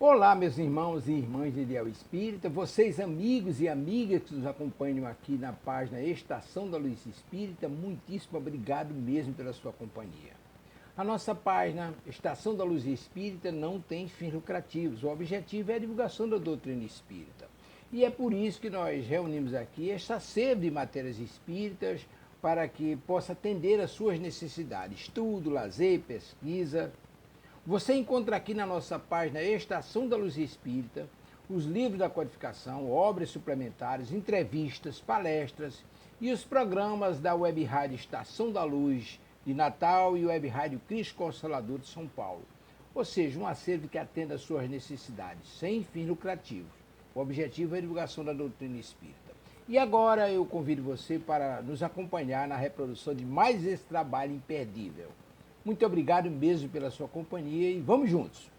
Olá, meus irmãos e irmãs de Ideal Espírita, vocês amigos e amigas que nos acompanham aqui na página Estação da Luz Espírita, muitíssimo obrigado mesmo pela sua companhia. A nossa página Estação da Luz Espírita não tem fins lucrativos, o objetivo é a divulgação da doutrina espírita. E é por isso que nós reunimos aqui esta sede de matérias espíritas para que possa atender às suas necessidades, estudo, lazer, pesquisa. Você encontra aqui na nossa página Estação da Luz Espírita os livros da codificação, obras suplementares, entrevistas, palestras e os programas da Web Rádio Estação da Luz de Natal e Web Rádio Cristo Consolador de São Paulo. Ou seja, um acervo que atenda às suas necessidades, sem fins lucrativos. O objetivo é a divulgação da doutrina espírita. E agora eu convido você para nos acompanhar na reprodução de mais esse trabalho imperdível. Muito obrigado mesmo pela sua companhia e vamos juntos!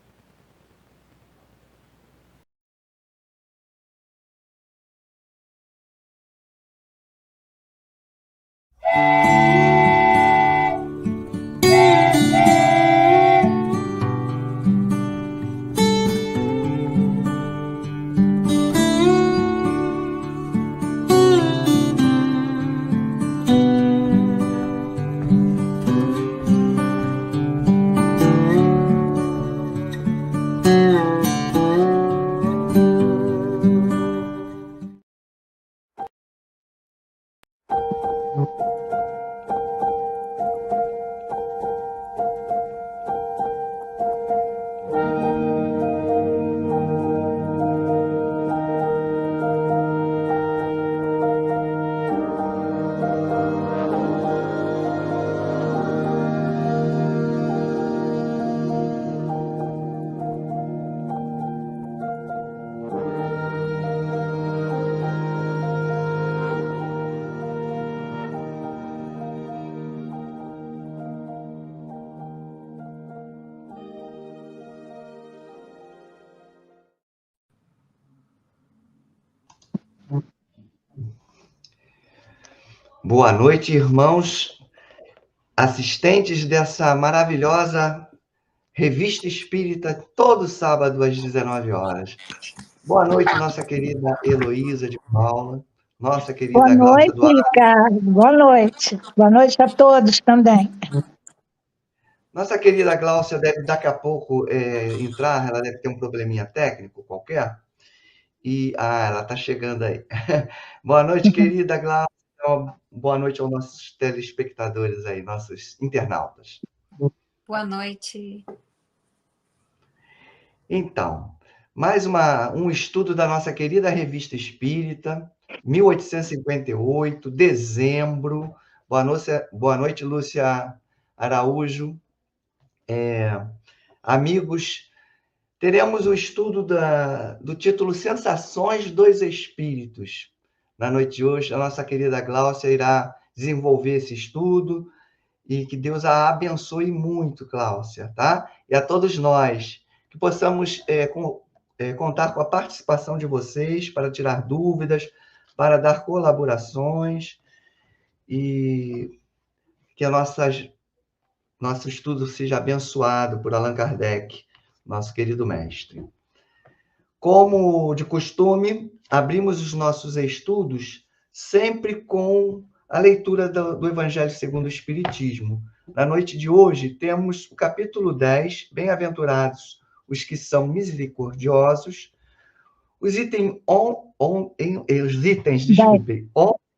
Boa noite, irmãos, assistentes dessa maravilhosa revista espírita, todo sábado às 19 horas. Boa noite, nossa querida Heloísa de Paula, nossa querida Glaucia Duarte. Boa noite, Ricardo. Boa noite. Boa noite a todos também. Nossa querida Glaucia deve daqui a pouco entrar, ela deve ter um probleminha técnico qualquer. Ela está chegando aí. Boa noite, querida Glaucia. Boa noite aos nossos telespectadores aí, nossos internautas. Boa noite. Então, mais um estudo da nossa querida Revista Espírita, 1858, dezembro. Boa noite, Lúcia Araújo. Amigos, teremos o estudo do título Sensações dos Espíritos. Na noite de hoje, a nossa querida Glaucia irá desenvolver esse estudo e que Deus a abençoe muito, Glaucia, tá? E a todos nós, que possamos contar com a participação de vocês para tirar dúvidas, para dar colaborações e que nosso estudo seja abençoado por Allan Kardec, nosso querido mestre. Como de costume, abrimos os nossos estudos sempre com a leitura do Evangelho segundo o Espiritismo. Na noite de hoje, temos o capítulo 10, Bem-aventurados os que são misericordiosos, os itens 11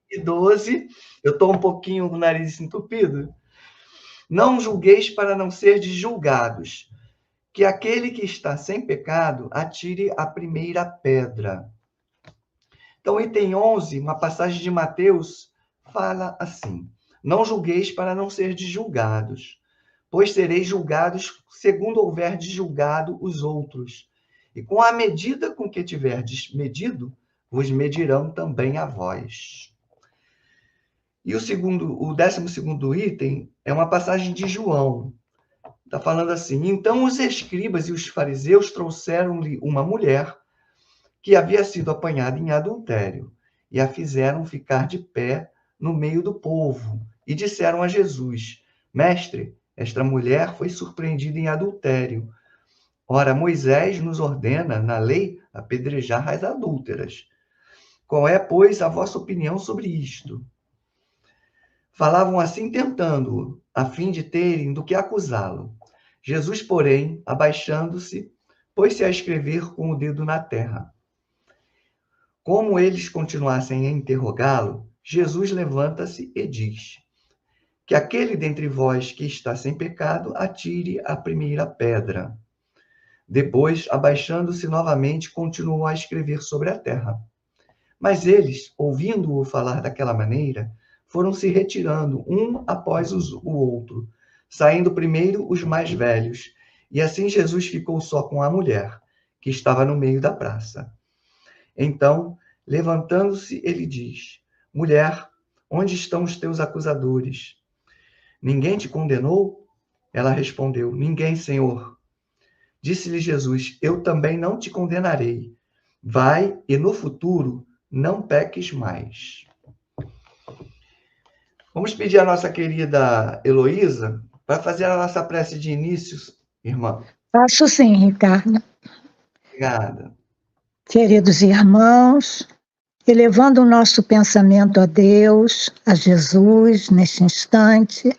e 12, eu estou um pouquinho com o nariz entupido. Não julgueis para não serdes julgados, que aquele que está sem pecado atire a primeira pedra. Então, item 11, uma passagem de Mateus, fala assim: não julgueis para não serdes julgados, pois sereis julgados segundo houverdes julgado os outros. E com a medida com que tiverdes medido, vos medirão também a vós. E o 12º item é uma passagem de João. Está falando assim: então os escribas e os fariseus trouxeram-lhe uma mulher que havia sido apanhada em adultério, e a fizeram ficar de pé no meio do povo, e disseram a Jesus: Mestre, esta mulher foi surpreendida em adultério. Ora, Moisés nos ordena, na lei, apedrejar as adúlteras. Qual é, pois, a vossa opinião sobre isto? Falavam assim tentando-o, a fim de terem do que acusá-lo. Jesus, porém, abaixando-se, pôs-se a escrever com o dedo na terra. Como eles continuassem a interrogá-lo, Jesus levanta-se e diz: que aquele dentre vós que está sem pecado atire a primeira pedra. Depois, abaixando-se novamente, continuou a escrever sobre a terra. Mas eles, ouvindo-o falar daquela maneira, foram se retirando, um após o outro, saindo primeiro os mais velhos. E assim Jesus ficou só com a mulher, que estava no meio da praça. Então, levantando-se, ele diz: mulher, onde estão os teus acusadores? Ninguém te condenou? Ela respondeu: ninguém, Senhor. Disse-lhe Jesus: eu também não te condenarei. Vai e no futuro não peques mais. Vamos pedir à nossa querida Heloísa para fazer a nossa prece de início, irmã. Faço sim, Ricardo. Obrigada. Queridos irmãos, elevando o nosso pensamento a Deus, a Jesus, neste instante,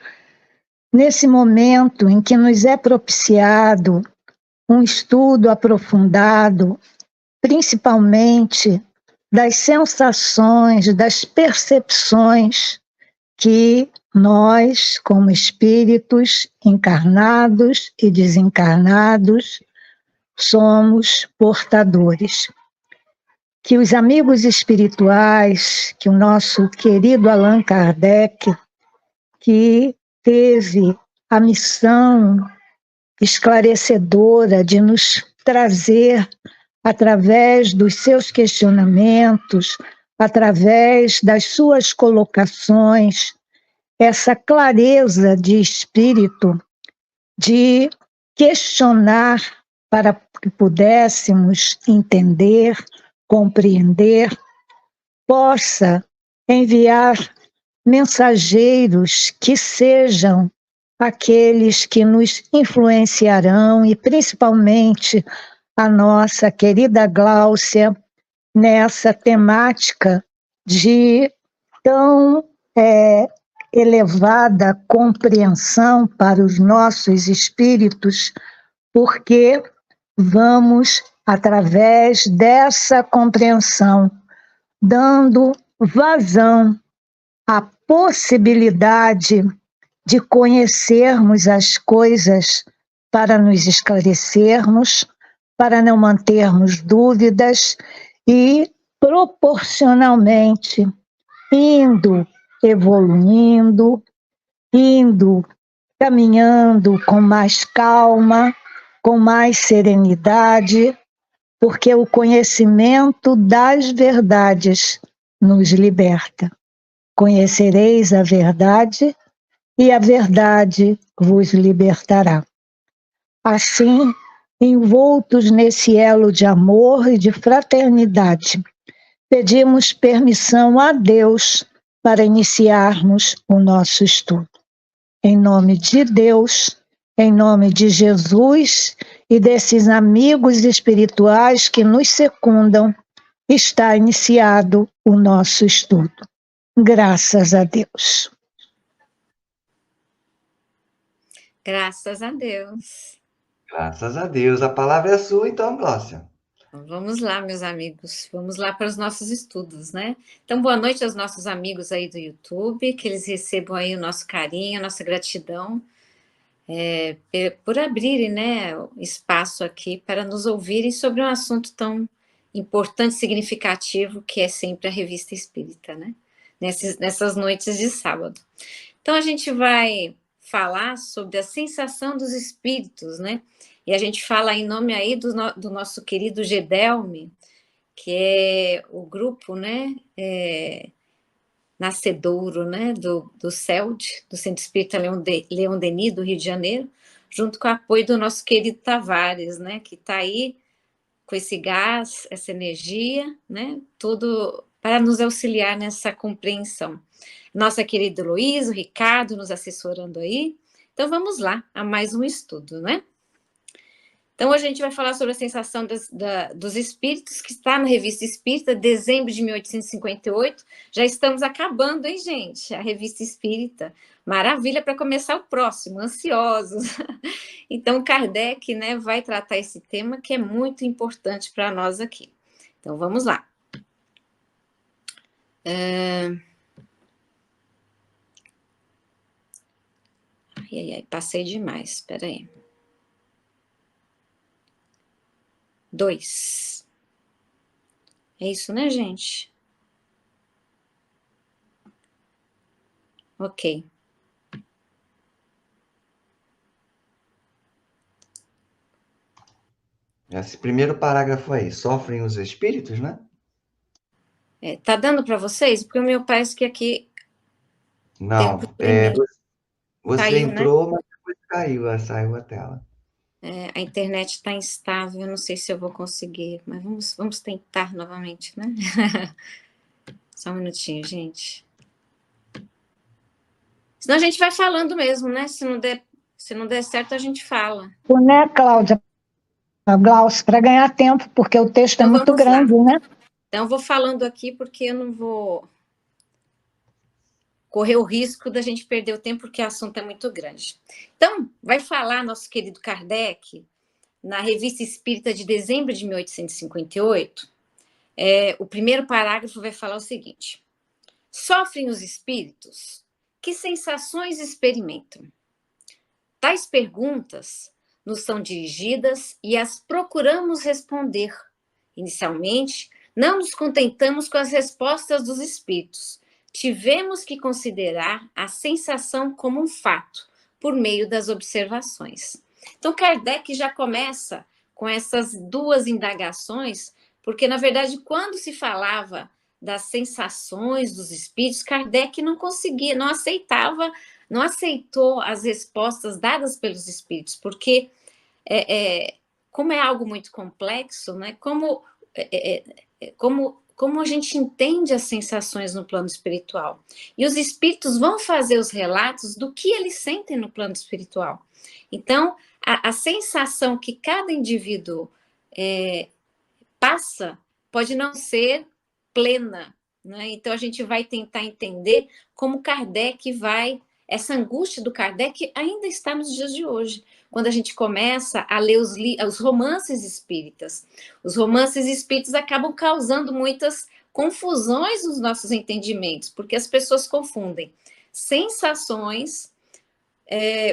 nesse momento em que nos é propiciado um estudo aprofundado, principalmente das sensações, das percepções que nós, como espíritos encarnados e desencarnados, somos portadores. Que os amigos espirituais, que o nosso querido Allan Kardec, que teve a missão esclarecedora de nos trazer, através dos seus questionamentos, através das suas colocações, essa clareza de espírito de questionar para que pudéssemos entender, compreender, possa enviar mensageiros que sejam aqueles que nos influenciarão e principalmente a nossa querida Gláucia nessa temática de tão elevada compreensão para os nossos espíritos, porque vamos, através dessa compreensão, dando vazão à possibilidade de conhecermos as coisas para nos esclarecermos, para não mantermos dúvidas e, proporcionalmente, indo evoluindo, indo caminhando com mais calma, com mais serenidade, porque o conhecimento das verdades nos liberta. Conhecereis a verdade e a verdade vos libertará. Assim, envoltos nesse elo de amor e de fraternidade, pedimos permissão a Deus para iniciarmos o nosso estudo. Em nome de Deus, em nome de Jesus e desses amigos espirituais que nos secundam, está iniciado o nosso estudo. Graças a Deus. Graças a Deus. Graças a Deus. A palavra é sua, então, Gláucia. Vamos lá, meus amigos. Vamos lá para os nossos estudos, né? Então, boa noite aos nossos amigos aí do YouTube, que eles recebam aí o nosso carinho, a nossa gratidão por abrirem, né, espaço aqui para nos ouvirem sobre um assunto tão importante e significativo que é sempre a Revista Espírita, né? Nessas noites de sábado. Então, a gente vai falar sobre a sensação dos espíritos, né? E a gente fala em nome aí do nosso querido Gedelme, que é o grupo, né, nascedouro, né, do CELD, do Centro Espírita Leon Denis, do Rio de Janeiro, junto com o apoio do nosso querido Tavares, né, que está aí com esse gás, essa energia, né, tudo para nos auxiliar nessa compreensão. Nossa querida Heloísa, o Ricardo nos assessorando aí. Então, vamos lá a mais um estudo, né? Então, hoje a gente vai falar sobre a sensação dos espíritos, que está na Revista Espírita, dezembro de 1858. Já estamos acabando, hein, gente? A Revista Espírita. Maravilha para começar o próximo, ansiosos. Então, Kardec, né, vai tratar esse tema que é muito importante para nós aqui. Então, vamos lá. Passei demais, espera aí. 2. É isso, né, gente? Ok. Esse primeiro parágrafo aí, sofrem os espíritos, né? Tá dando para vocês? Porque o meu parece que aqui Não, você caiu, né? entrou, mas depois caiu, saiu a tela. A internet está instável, eu não sei se eu vou conseguir, mas vamos tentar novamente, né? Só um minutinho, gente. Senão a gente vai falando mesmo, né? Se não der certo, a gente fala. Né, Cláudia? Glaucio, para ganhar tempo, porque o texto Então, é muito grande, né? Então, eu vou falando aqui porque eu não vou correr o risco da gente perder o tempo, porque o assunto é muito grande. Então, vai falar nosso querido Kardec, na Revista Espírita de dezembro de 1858, o primeiro parágrafo vai falar o seguinte: sofrem os espíritos? Que sensações experimentam? Tais perguntas nos são dirigidas e as procuramos responder. Inicialmente, não nos contentamos com as respostas dos espíritos. Tivemos que considerar a sensação como um fato, por meio das observações. Então, Kardec já começa com essas duas indagações, porque, na verdade, quando se falava das sensações dos espíritos, Kardec não conseguia, não aceitou as respostas dadas pelos espíritos, porque, como é algo muito complexo, né, como a gente entende as sensações no plano espiritual. E os espíritos vão fazer os relatos do que eles sentem no plano espiritual. Então, a sensação que cada indivíduo passa pode não ser plena, né? Então, a gente vai tentar entender como Kardec essa angústia do Kardec ainda está nos dias de hoje, quando a gente começa a ler os romances espíritas. Os romances espíritas acabam causando muitas confusões nos nossos entendimentos, porque as pessoas confundem sensações,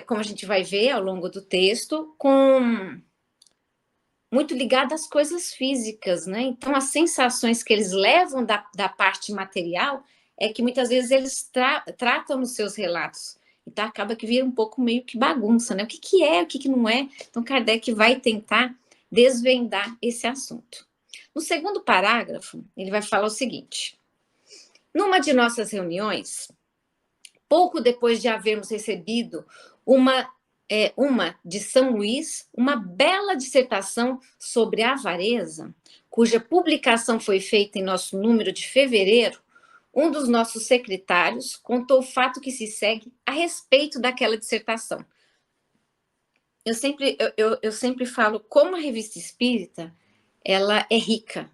como a gente vai ver ao longo do texto, com muito ligado às coisas físicas, né? Então, as sensações que eles levam da parte material é que muitas vezes eles tratam nos seus relatos. Então, acaba que vira um pouco meio que bagunça, né? O que é, o que não é? Então, Kardec vai tentar desvendar esse assunto. No segundo parágrafo, ele vai falar o seguinte: numa de nossas reuniões, pouco depois de havermos recebido uma de São Luís, uma bela dissertação sobre a avareza, cuja publicação foi feita em nosso número de fevereiro, um dos nossos secretários contou o fato que se segue a respeito daquela dissertação. Eu sempre falo como a Revista Espírita ela é rica.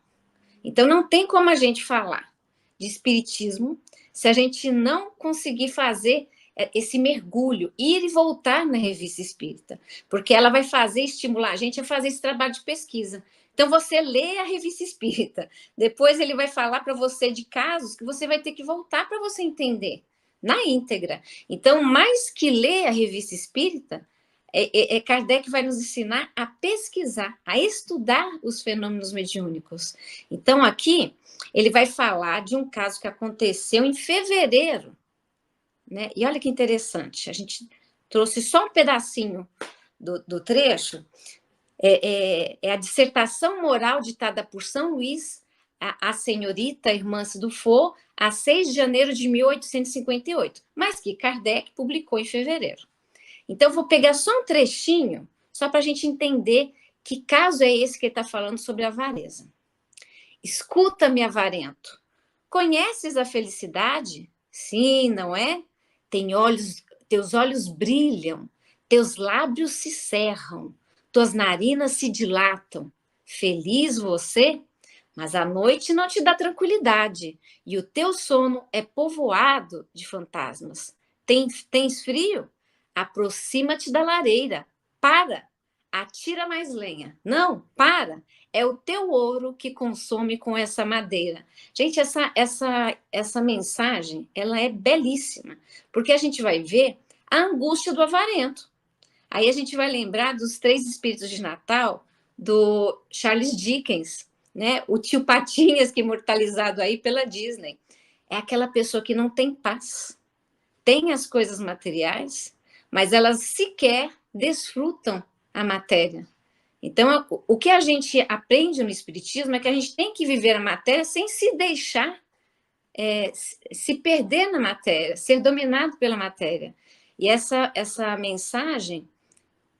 Então, não tem como a gente falar de espiritismo se a gente não conseguir fazer esse mergulho, ir e voltar na Revista Espírita, porque ela vai estimular a gente a fazer esse trabalho de pesquisa. Então, você lê a Revista Espírita, depois ele vai falar para você de casos que você vai ter que voltar para você entender, na íntegra. Então, mais que ler a Revista Espírita, Kardec vai nos ensinar a pesquisar, a estudar os fenômenos mediúnicos. Então, aqui, ele vai falar de um caso que aconteceu em fevereiro, né? E olha que interessante, a gente trouxe só um pedacinho do trecho, é a dissertação moral ditada por São Luís, a senhorita Hermance Dufour, a 6 de janeiro de 1858, mas que Kardec publicou em fevereiro. Então, eu vou pegar só um trechinho, só para a gente entender que caso é esse que ele está falando sobre a avareza. Escuta-me, avarento. Conheces a felicidade? Sim, não é? Teus olhos brilham, teus lábios se cerram, tuas narinas se dilatam. Feliz você, mas a noite não te dá tranquilidade, e o teu sono é povoado de fantasmas. Tens frio? Aproxima-te da lareira. Para! Atira mais lenha. Não, para! É o teu ouro que consome com essa madeira. Gente, essa mensagem, ela é belíssima, porque a gente vai ver a angústia do avarento. Aí a gente vai lembrar dos 3 espíritos de Natal, do Charles Dickens, né? O tio Patinhas, que é imortalizado aí pela Disney. É aquela pessoa que não tem paz. Tem as coisas materiais, mas elas sequer desfrutam a matéria. Então, o que a gente aprende no Espiritismo é que a gente tem que viver a matéria sem se deixar se perder na matéria, ser dominado pela matéria. E essa mensagem,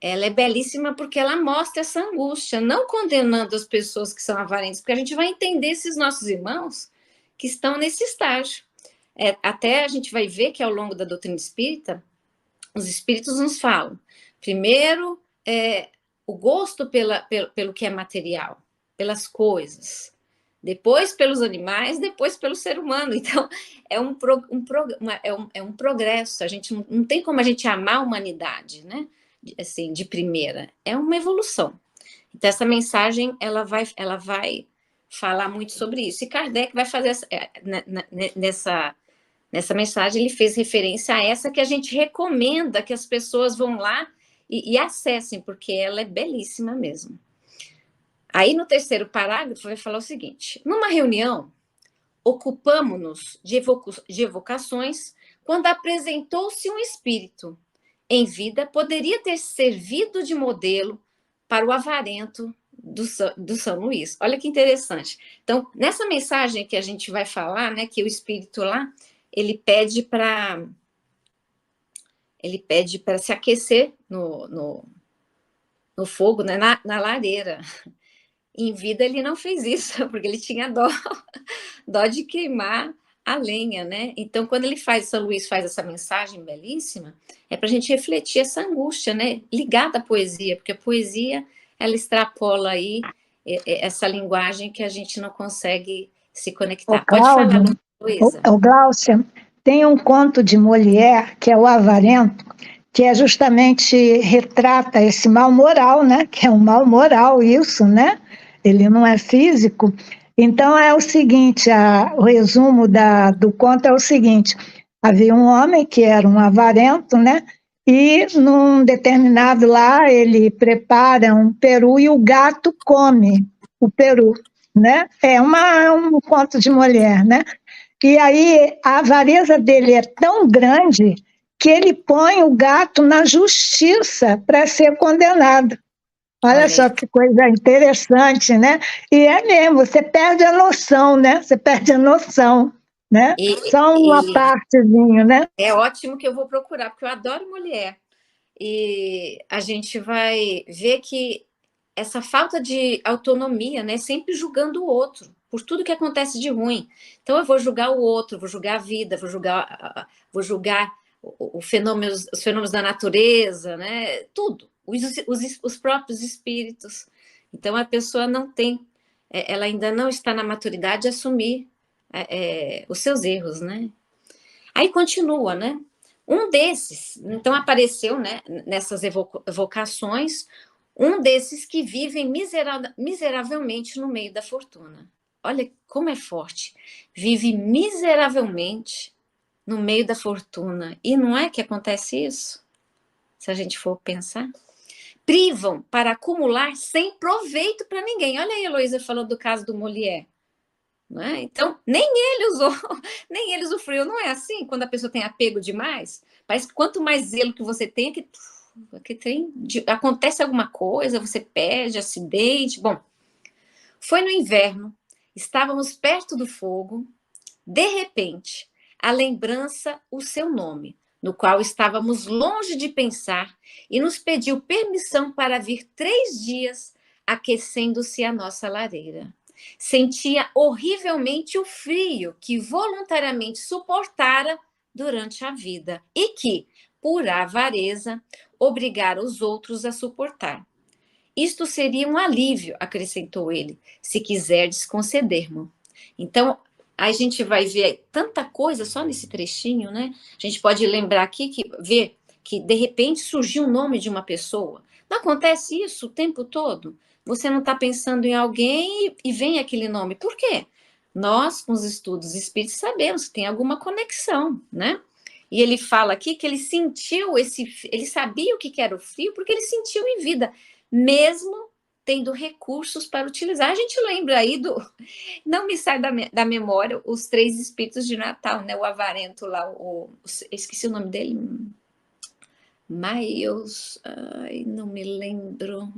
ela é belíssima porque ela mostra essa angústia, não condenando as pessoas que são avarentas, porque a gente vai entender esses nossos irmãos que estão nesse estágio. Até a gente vai ver que ao longo da doutrina espírita, os espíritos nos falam, primeiro, o gosto pelo que é material, pelas coisas, depois pelos animais, depois pelo ser humano. Então, é um progresso. A gente não tem como a gente amar a humanidade, né? Assim, de primeira. É uma evolução. Então, essa mensagem, ela vai falar muito sobre isso. E Kardec vai fazer nessa mensagem, ele fez referência a essa que a gente recomenda que as pessoas vão lá e acessem, porque ela é belíssima mesmo. Aí, no 3º parágrafo, vai falar o seguinte: numa reunião, ocupamo-nos de evocações quando apresentou-se um espírito. Em vida, poderia ter servido de modelo para o avarento do São Luís. Olha que interessante. Então, nessa mensagem que a gente vai falar, né, que o espírito lá, ele pede para se aquecer no fogo, né, na lareira. Em vida ele não fez isso, porque ele tinha dó de queimar a lenha, né? Então, quando São Luís faz essa mensagem belíssima, é para a gente refletir essa angústia, né? Ligada à poesia, porque a poesia, ela extrapola aí essa linguagem que a gente não consegue se conectar. Pode falar, Luísa. Gláucia, tem um conto de Molière, que é O Avarento, que é justamente retrata esse mal moral, né? Que é um mal moral isso, né? Ele não é físico. Então, é o seguinte, o resumo do conto é o seguinte: havia um homem que era um avarento, né? E, num determinado lá, ele prepara um peru e o gato come o peru, né? É um conto de Molière, né? E aí, a avareza dele é tão grande que ele põe o gato na justiça para ser condenado. Olha só que coisa interessante, né? E é mesmo, você perde a noção, né? Você perde a noção, né? Só uma partezinha, né? É ótimo, que eu vou procurar, porque eu adoro Molière. E a gente vai ver que essa falta de autonomia, né? Sempre julgando o outro por tudo que acontece de ruim. Então, eu vou julgar o outro, vou julgar a vida, vou julgar os fenômenos da natureza, né? Tudo. Os próprios espíritos. Então, a pessoa não tem, ela ainda não está na maturidade de assumir os seus erros, né? Aí continua, né? Um desses, então apareceu, né, nessas evocações, um desses que vivem miseravelmente no meio da fortuna. Olha como é forte. Vive miseravelmente no meio da fortuna. E não é que acontece isso? Se a gente for pensar. Privam para acumular sem proveito para ninguém. Olha aí, a Heloísa falou do caso do Molière. Né? Então, nem ele usou, nem ele usufruiu. Não é assim? Quando a pessoa tem apego demais, parece que quanto mais zelo que você tem, acontece alguma coisa, você perde, acidente. Bom, foi no inverno, estávamos perto do fogo, de repente, a lembrança, o seu nome, no qual estávamos longe de pensar, e nos pediu permissão para vir 3 dias aquecendo-se a nossa lareira. Sentia horrivelmente o frio que voluntariamente suportara durante a vida e que, por avareza, obrigara os outros a suportar. isto seria um alívio, acrescentou ele, se quiserdes conceder-mo. Então, a gente vai ver tanta coisa só nesse trechinho, né? A gente pode lembrar aqui, ver que de repente surgiu o nome de uma pessoa. Não acontece isso o tempo todo? Você não está pensando em alguém e vem aquele nome. Por quê? Nós, com os estudos espíritos, sabemos que tem alguma conexão, né? E ele fala aqui que ele sentiu ele sabia o que era o frio porque ele sentiu em vida, mesmo tendo recursos para utilizar. A gente lembra aí não me sai da memória os 3 espíritos de Natal, né? O avarento lá, esqueci o nome dele, Miles, ai, não me lembro.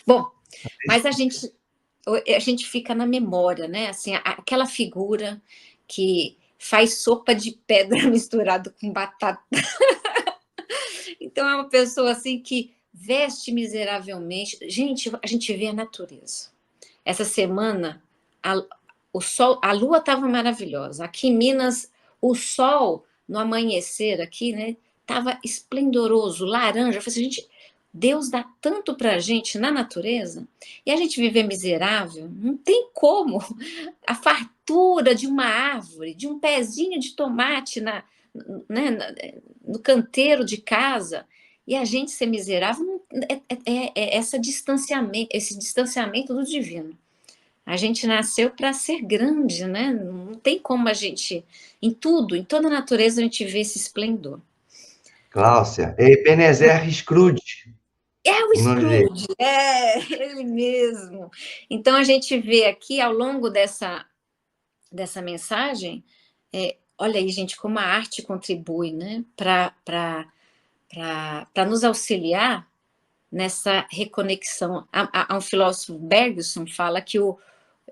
Bom, mas a gente fica na memória, né? Assim, aquela figura que faz sopa de pedra misturado com batata. Então é uma pessoa assim que veste miseravelmente. Gente, a gente vê a natureza. Essa semana o sol, a lua estava maravilhosa. Aqui em Minas, o sol no amanhecer aqui, né? Estava esplendoroso, laranja. Eu falei assim, gente, Deus dá tanto para a gente na natureza e a gente viver miserável, não tem como. A fartura de uma árvore, de um pezinho de tomate né, no canteiro de casa, e a gente ser miserável esse distanciamento do divino. A gente nasceu para ser grande, né? Não tem como a gente, em tudo, em toda a natureza, a gente vê esse esplendor. Cláudia, é Ebenezer Scrooge. É o O nome dele. Scrooge, ele mesmo. Então, a gente vê aqui, ao longo dessa mensagem, olha aí, gente, como a arte contribui, né, para nos auxiliar nessa reconexão. Há um filósofo, Bergson, fala que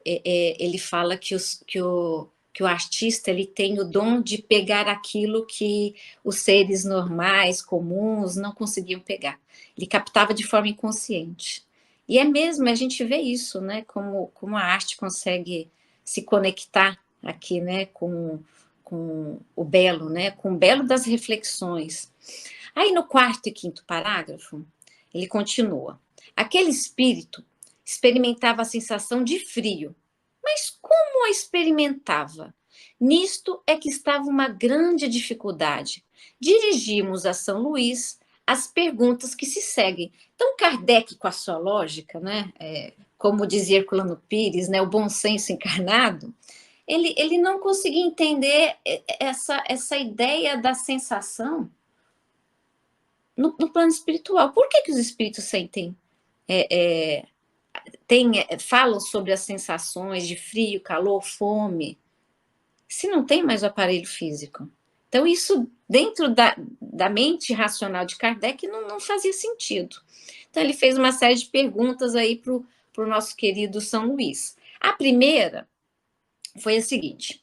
ele fala que o artista ele tem o dom de pegar aquilo que os seres normais, comuns, não conseguiam pegar. Ele captava de forma inconsciente. E é mesmo, a gente vê isso, né? Como a arte consegue se conectar aqui, né? Com o belo, né? Com o belo das reflexões. Aí no 4º e 5º parágrafo, ele continua. Aquele espírito experimentava a sensação de frio. Mas como a experimentava? Nisto é que estava uma grande dificuldade. Dirigimos a São Luís as perguntas que se seguem. Então, Kardec, com a sua lógica, né, como dizia Herculano Pires, né, o bom senso encarnado, ele não conseguia entender essa ideia da sensação no plano espiritual. Por que os espíritos sentem falam sobre as sensações de frio, calor, fome, se não tem mais o aparelho físico? Então, isso dentro da mente racional de Kardec não fazia sentido. Então, ele fez uma série de perguntas aí para o nosso querido São Luís. A primeira foi a seguinte: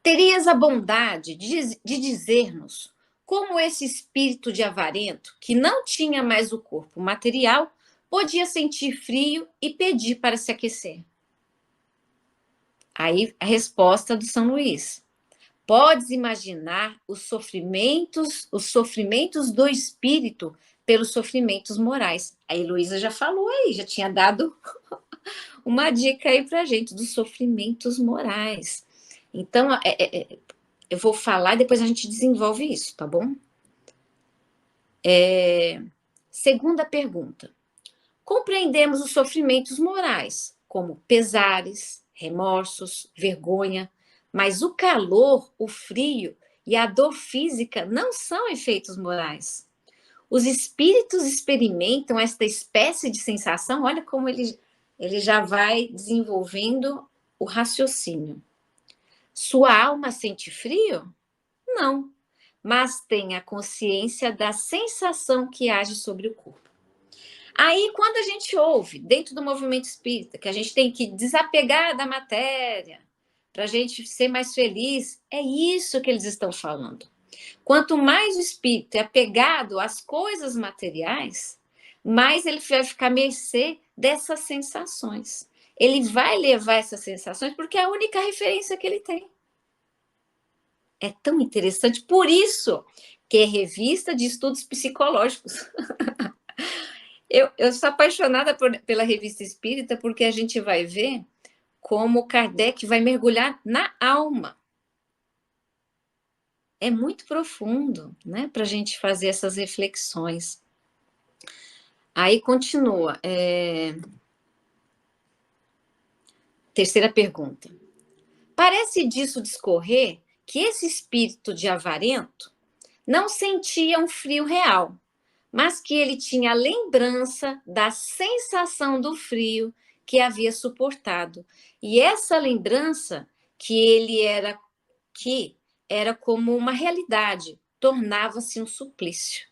terias a bondade de dizer-nos como esse espírito de avarento, que não tinha mais o corpo material, podia sentir frio e pedir para se aquecer? Aí a resposta do São Luís: podes imaginar os sofrimentos do espírito pelos sofrimentos morais. A Heloísa já falou aí, já tinha dado uma dica aí para a gente dos sofrimentos morais. Então, eu vou falar e depois a gente desenvolve isso, tá bom? Segunda pergunta. Compreendemos os sofrimentos morais, como pesares, remorsos, vergonha, mas o calor, o frio e a dor física não são efeitos morais. Os espíritos experimentam esta espécie de sensação, olha como ele já vai desenvolvendo o raciocínio. Sua alma sente frio? Não, mas tem a consciência da sensação que age sobre o corpo. Aí, quando a gente ouve, dentro do movimento espírita, que a gente tem que desapegar da matéria para a gente ser mais feliz, é isso que eles estão falando. Quanto mais o espírito é apegado às coisas materiais, mais ele vai ficar à mercê dessas sensações. Ele vai levar essas sensações porque é a única referência que ele tem. É tão interessante, por isso que é revista de estudos psicológicos. Eu sou apaixonada pela Revista Espírita, porque a gente vai ver como Kardec vai mergulhar na alma. É muito profundo, né, para a gente fazer essas reflexões. Aí continua. Terceira pergunta. Parece disso discorrer que esse espírito de avarento não sentia um frio real, mas que ele tinha a lembrança da sensação do frio que havia suportado. E essa lembrança que era como uma realidade, tornava-se um suplício.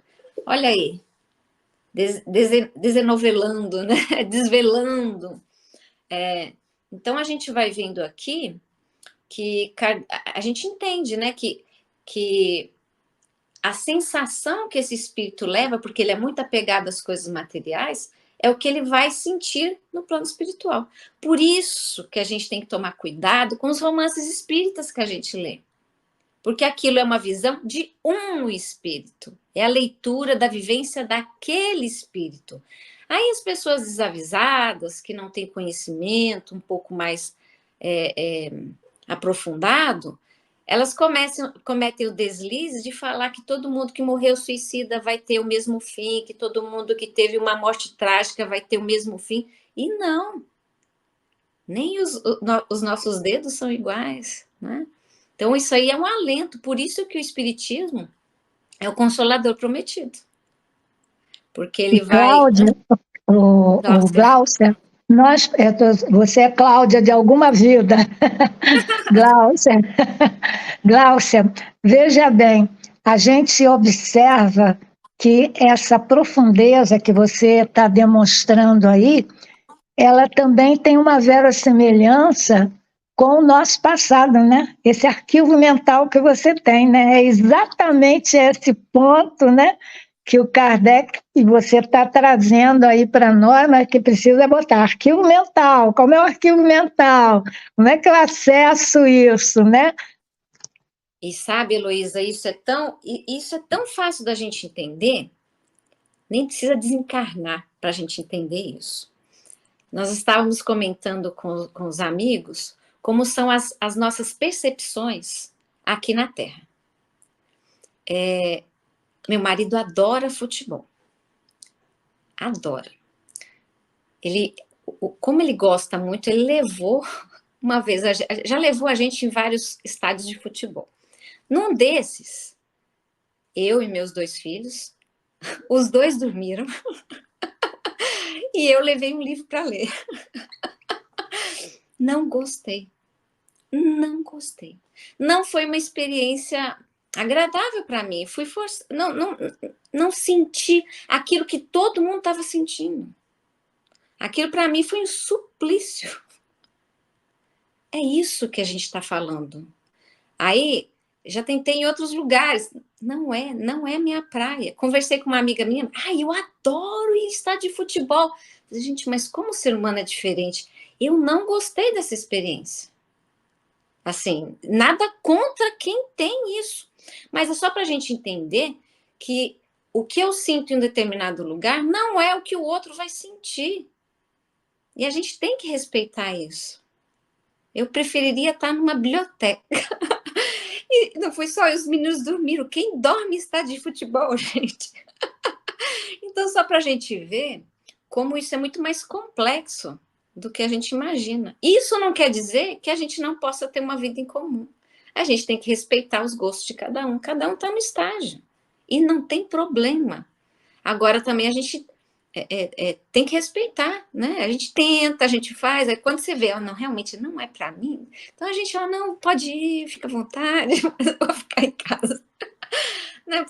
Olha aí, desenovelando, né? Desvelando. Então, a gente vai vendo aqui que a gente entende, né, que a sensação que esse espírito leva, porque ele é muito apegado às coisas materiais, é o que ele vai sentir no plano espiritual. Por isso que a gente tem que tomar cuidado com os romances espíritas que a gente lê. Porque aquilo é uma visão de um espírito. É a leitura da vivência daquele espírito. Aí as pessoas desavisadas, que não têm conhecimento um pouco mais aprofundado, elas cometem o deslize de falar que todo mundo que morreu suicida vai ter o mesmo fim, que todo mundo que teve uma morte trágica vai ter o mesmo fim. E não. Nem os nossos dedos são iguais, né? Então, isso aí é um alento. Por isso que o Espiritismo é o Consolador prometido. Porque ele vai... Cláudia, o Glaucia, você é Cláudia de alguma vida. Glaucia, veja bem, a gente observa que essa profundeza que você está demonstrando aí, ela também tem uma verossimilhança com o nosso passado, né? Esse arquivo mental que você tem, né? É exatamente esse ponto, né, que o Kardec e você está trazendo aí para nós, mas que precisa botar arquivo mental. Como é o arquivo mental? Como é que eu acesso isso, né? E sabe, Heloísa, isso é tão fácil da gente entender, nem precisa desencarnar para a gente entender isso. Nós estávamos comentando com os amigos como são as nossas percepções aqui na Terra. Meu marido adora futebol. Adora. Como ele gosta muito, ele levou uma vez, já levou a gente em vários estádios de futebol. Num desses, eu e meus 2 filhos, os 2 dormiram e eu levei um livro para ler. Não gostei. Não gostei. Não foi uma experiência agradável para mim. Não senti aquilo que todo mundo estava sentindo. Aquilo para mim foi um suplício. É isso que a gente está falando. Aí, já tentei em outros lugares. Não é minha praia. Conversei com uma amiga minha. Eu adoro ir em estádio de futebol. Falei, gente, mas como o ser humano é diferente? Eu não gostei dessa experiência. Assim, nada contra quem tem isso. Mas é só para a gente entender que o que eu sinto em um determinado lugar não é o que o outro vai sentir. E a gente tem que respeitar isso. Eu preferiria estar numa biblioteca. E não foi só os meninos dormiram. Quem dorme está de futebol, gente. Então, só para a gente ver como isso é muito mais complexo do que a gente imagina. Isso não quer dizer que a gente não possa ter uma vida em comum. A gente tem que respeitar os gostos de cada um está no estágio. E não tem problema. Agora, também a gente tem que respeitar, né? A gente tenta, a gente faz, aí quando você vê, não, realmente não é para mim, então a gente, não, pode ir, fica à vontade, mas eu vou ficar em casa. Né?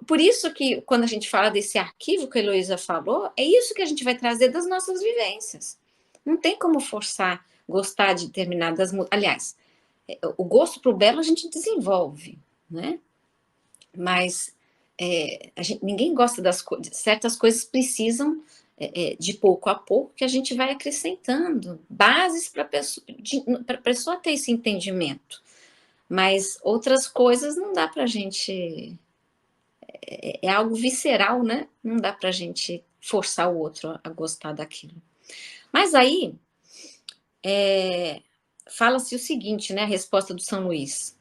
Por isso que, quando a gente fala desse arquivo que a Heloísa falou, é isso que a gente vai trazer das nossas vivências. Não tem como forçar gostar de determinadas... Aliás, o gosto pro belo a gente desenvolve, né? Mas ninguém gosta das coisas. Certas coisas precisam, de pouco a pouco, que a gente vai acrescentando bases para a pessoa ter esse entendimento. Mas outras coisas não dá para a gente... É algo visceral, né? Não dá para a gente forçar o outro a gostar daquilo. Mas aí, fala-se o seguinte, né, a resposta do São Luís.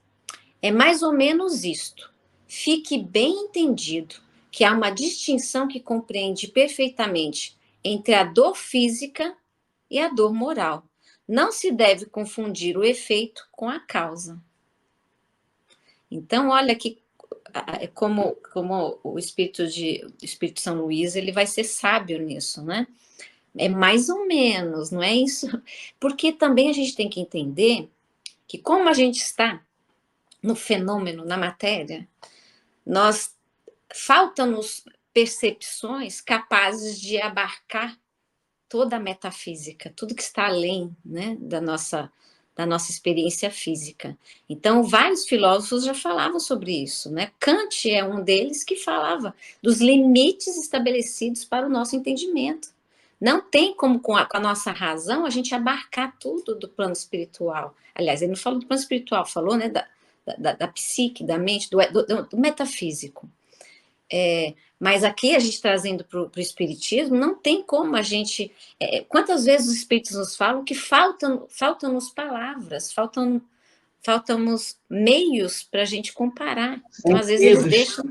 É mais ou menos isto. Fique bem entendido que há uma distinção que compreende perfeitamente entre a dor física e a dor moral. Não se deve confundir o efeito com a causa. Então, olha que como o Espírito São Luís, ele vai ser sábio nisso, né? É mais ou menos, não é isso? Porque também a gente tem que entender que como a gente está no fenômeno, na matéria, faltam-nos percepções capazes de abarcar toda a metafísica, tudo que está além, né, da nossa experiência física. Então, vários filósofos já falavam sobre isso, né? Kant é um deles que falava dos limites estabelecidos para o nosso entendimento. Não tem como, com a nossa razão, a gente abarcar tudo do plano espiritual. Aliás, ele não falou do plano espiritual, falou, né, da psique, da mente, do metafísico. Mas aqui a gente trazendo para o espiritismo, não tem como a gente... quantas vezes os espíritos nos falam que faltam-nos palavras, faltam-nos meios para a gente comparar. Então, às vezes, eles deixam...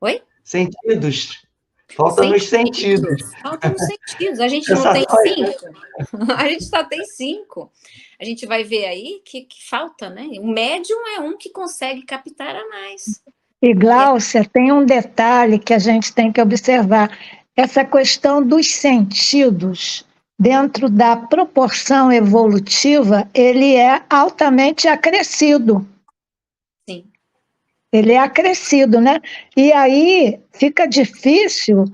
Oi? Sentidos. Faltam-nos sentidos. Faltam-nos sentidos. A gente não tem 5. A gente só tem 5. A gente vai ver aí que falta, né? O médium é um que consegue captar a mais. E, Gláucia, tem um detalhe que a gente tem que observar. Essa questão dos sentidos, dentro da proporção evolutiva, ele é altamente acrescido. Sim. Ele é acrescido, né? E aí fica difícil,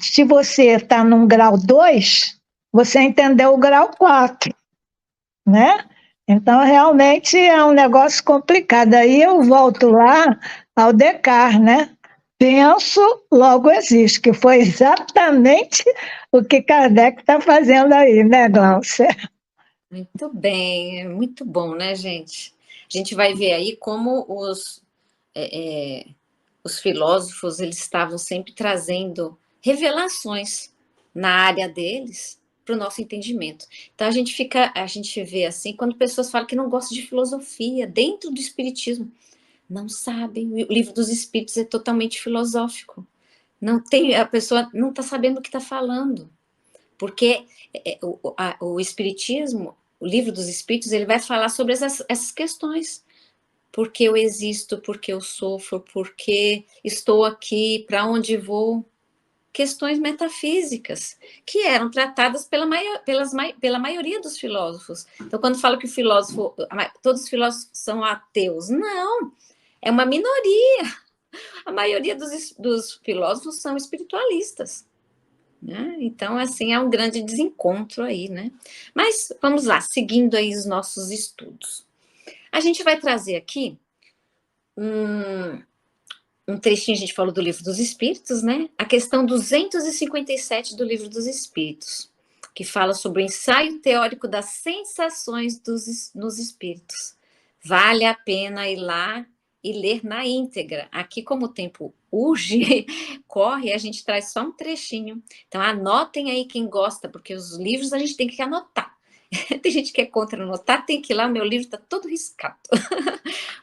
se você está num grau 2, você entender o grau 4, né? Então, realmente é um negócio complicado. Aí eu volto lá ao Descartes, né? Penso, logo existe, que foi exatamente o que Kardec está fazendo aí, né, Gláucia? Muito bem, é muito bom, né, gente? A gente vai ver aí como os filósofos, eles estavam sempre trazendo revelações na área deles para o nosso entendimento. Então, a gente vê assim, quando pessoas falam que não gostam de filosofia dentro do espiritismo, não sabem, o livro dos espíritos é totalmente filosófico. A pessoa não está sabendo o que está falando, porque o espiritismo, o livro dos espíritos, ele vai falar sobre essas questões. Por que eu existo, por que eu sofro, por que estou aqui, para onde vou? Questões metafísicas, que eram tratadas pela maioria dos filósofos. Então, quando falo que todos os filósofos são ateus, não, é uma minoria. A maioria dos filósofos são espiritualistas, né? Então, assim, é um grande desencontro aí, né? Mas, vamos lá, seguindo aí os nossos estudos. A gente vai trazer aqui um trechinho, a gente falou do Livro dos Espíritos, né? A questão 257 do Livro dos Espíritos, que fala sobre o ensaio teórico das sensações nos espíritos. Vale a pena ir lá e ler na íntegra. Aqui, como o tempo urge, corre, a gente traz só um trechinho. Então, anotem aí quem gosta, porque os livros a gente tem que anotar. Tem gente que é contra anotar, tem que ir lá, o meu livro está todo riscado.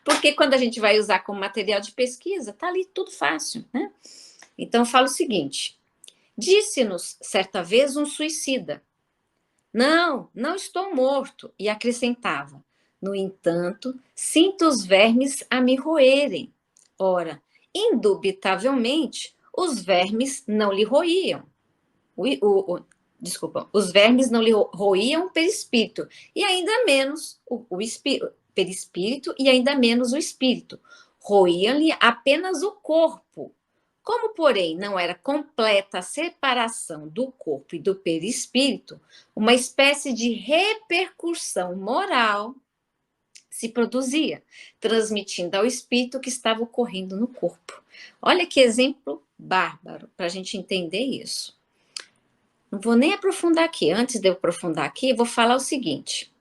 Porque quando a gente vai usar como material de pesquisa, está ali tudo fácil, né? Então, fala o seguinte: disse-nos certa vez um suicida: não estou morto, e acrescentava: no entanto, sinto os vermes a me roerem. Ora, indubitavelmente, os vermes não lhe roíam. Os vermes não lhe roíam o perispírito, e ainda menos o perispírito, e ainda menos o espírito. Roíam-lhe apenas o corpo. Como, porém, não era completa a separação do corpo e do perispírito, uma espécie de repercussão moral se produzia, transmitindo ao espírito o que estava ocorrendo no corpo. Olha que exemplo bárbaro para a gente entender isso. Não vou nem aprofundar aqui. Antes de eu aprofundar aqui, eu vou falar o seguinte: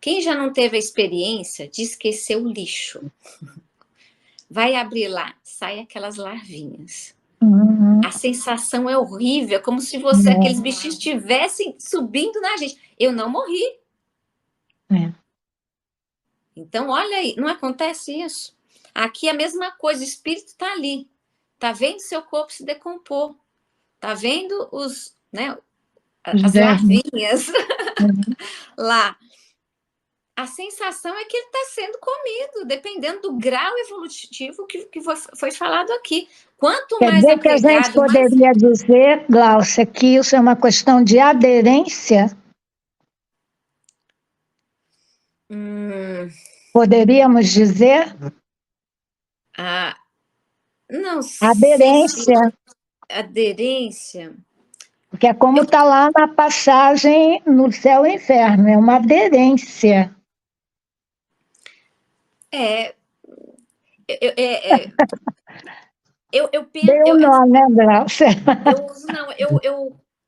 quem já não teve a experiência de esquecer o lixo, vai abrir lá, sai aquelas larvinhas. A sensação é horrível, é como se aqueles bichinhos estivessem subindo na gente. Eu não morri. Então, olha aí, não acontece isso. Aqui é a mesma coisa, o espírito está ali. Está vendo seu corpo se decompor. Está vendo as larvinhas lá. A sensação é que ele está sendo comido, dependendo do grau evolutivo que foi falado aqui. Quanto Quer mais dizer que a gente poderia dizer, Gláucia, que isso é uma questão de aderência? Poderíamos dizer? Não aderência. Aderência. Porque é como está lá na passagem no céu e inferno, é uma aderência. Eu penso. Deu nó, né, Gláucia?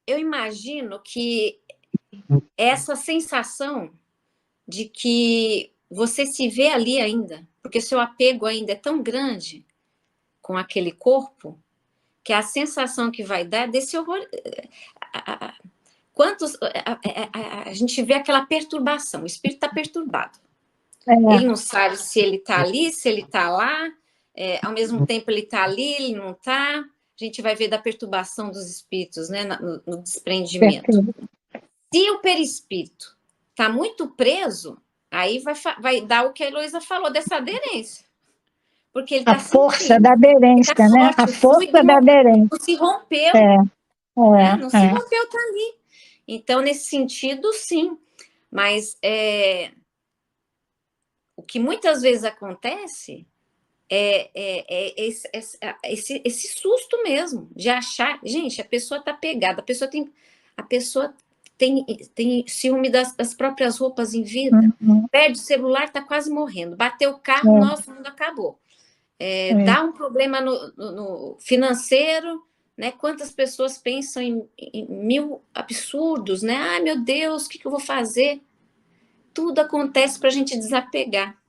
Eu imagino que essa sensação de que você se vê ali ainda, porque seu apego ainda é tão grande com aquele corpo, que a sensação que vai dar desse horror. A gente vê aquela perturbação, o espírito está perturbado. Ele não sabe se ele está ali, se ele está lá, ao mesmo tempo ele está ali, ele não está. A gente vai ver da perturbação dos espíritos, né, no desprendimento. Se o perispírito está muito preso, aí vai dar o que a Heloísa falou dessa aderência. Porque ele a força da aderência, tá né? forte, A força da aderência. Não se rompeu. Não se rompeu, tá ali. Então, nesse sentido, sim. Mas o que muitas vezes acontece é esse susto mesmo, de achar... Gente, a pessoa está pegada, a pessoa tem ciúme das próprias roupas em vida, perde o celular, está quase morrendo, bateu o carro, nosso mundo acabou. Dá um problema no financeiro, né? Quantas pessoas pensam em mil absurdos, né? Ai, meu Deus, o que eu vou fazer? Tudo acontece para a gente desapegar.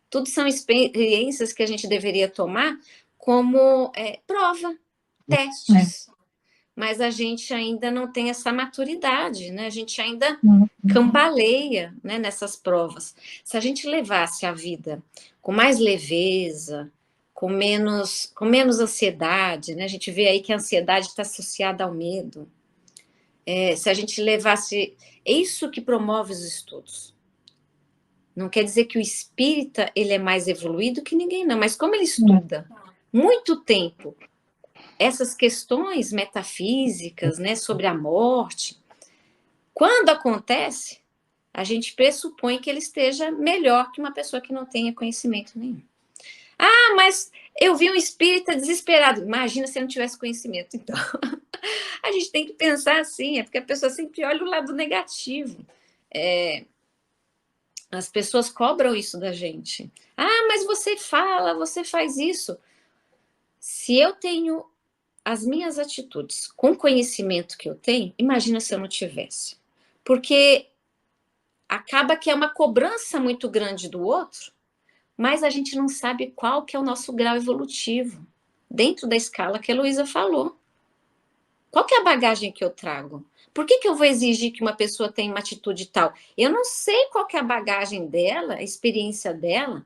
Tudo são experiências que a gente deveria tomar como prova, testes. Mas a gente ainda não tem essa maturidade, né? A gente ainda cambaleia, né, nessas provas. Se a gente levasse a vida com mais leveza, com menos ansiedade, né? A gente vê aí que a ansiedade está associada ao medo. Se a gente levasse... É isso que promove os estudos. Não quer dizer que o espírita ele é mais evoluído que ninguém, não. Mas como ele estuda muito tempo essas questões metafísicas, né, sobre a morte, quando acontece, a gente pressupõe que ele esteja melhor que uma pessoa que não tenha conhecimento nenhum. Ah, mas eu vi um espírita desesperado. Imagina se eu não tivesse conhecimento, então. A gente tem que pensar assim, porque a pessoa sempre olha o lado negativo. As pessoas cobram isso da gente. Ah, mas você fala, você faz isso. Se eu tenho as minhas atitudes com o conhecimento que eu tenho, imagina se eu não tivesse. Porque acaba que é uma cobrança muito grande do outro, mas a gente não sabe qual que é o nosso grau evolutivo, dentro da escala que a Heloísa falou. Qual que é a bagagem que eu trago? Por que eu vou exigir que uma pessoa tenha uma atitude tal? Eu não sei qual que é a bagagem dela, a experiência dela.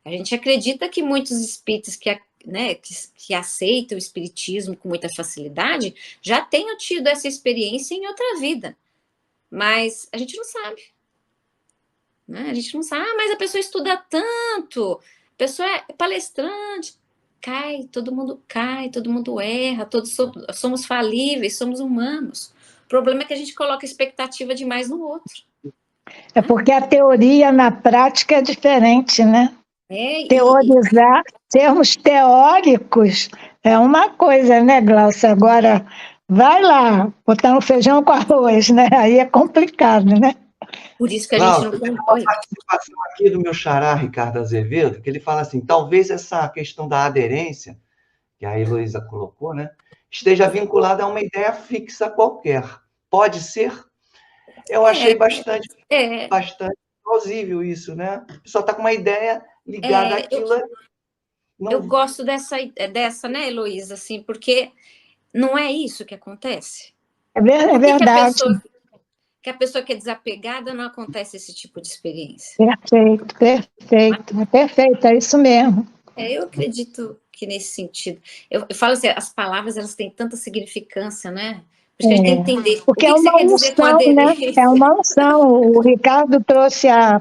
A gente acredita que muitos espíritos que aceitam o espiritismo com muita facilidade já tenham tido essa experiência em outra vida. Mas a gente não sabe. Né? A gente não sabe. Ah, mas a pessoa estuda tanto, a pessoa é palestrante. Todo mundo erra, todos somos falíveis, somos humanos. O problema é que a gente coloca expectativa demais no outro. É porque a teoria na prática é diferente, né? Teorizar, termos teóricos é uma coisa, né, Gláucia? Agora, vai lá, botar um feijão com arroz, né? Aí é complicado, né? Por isso que a gente não tem... Uma participação aqui do meu xará, Ricardo Azevedo, que ele fala assim, talvez essa questão da aderência, que a Heloísa colocou, né, esteja vinculada a uma ideia fixa qualquer. Pode ser? Eu achei bastante plausível isso, né? A pessoa está com uma ideia ligada àquilo. Eu gosto dessa, né, Heloísa, assim, porque não é isso que acontece. É verdade. Que a pessoa que é desapegada não acontece esse tipo de experiência. Perfeito, é isso mesmo. Eu acredito que nesse sentido. Eu falo assim, as palavras, elas têm tanta significância, né? Por isso que a gente tem que entender porque o que você quer dizer com aderência. Né? É uma unção. O Ricardo trouxe a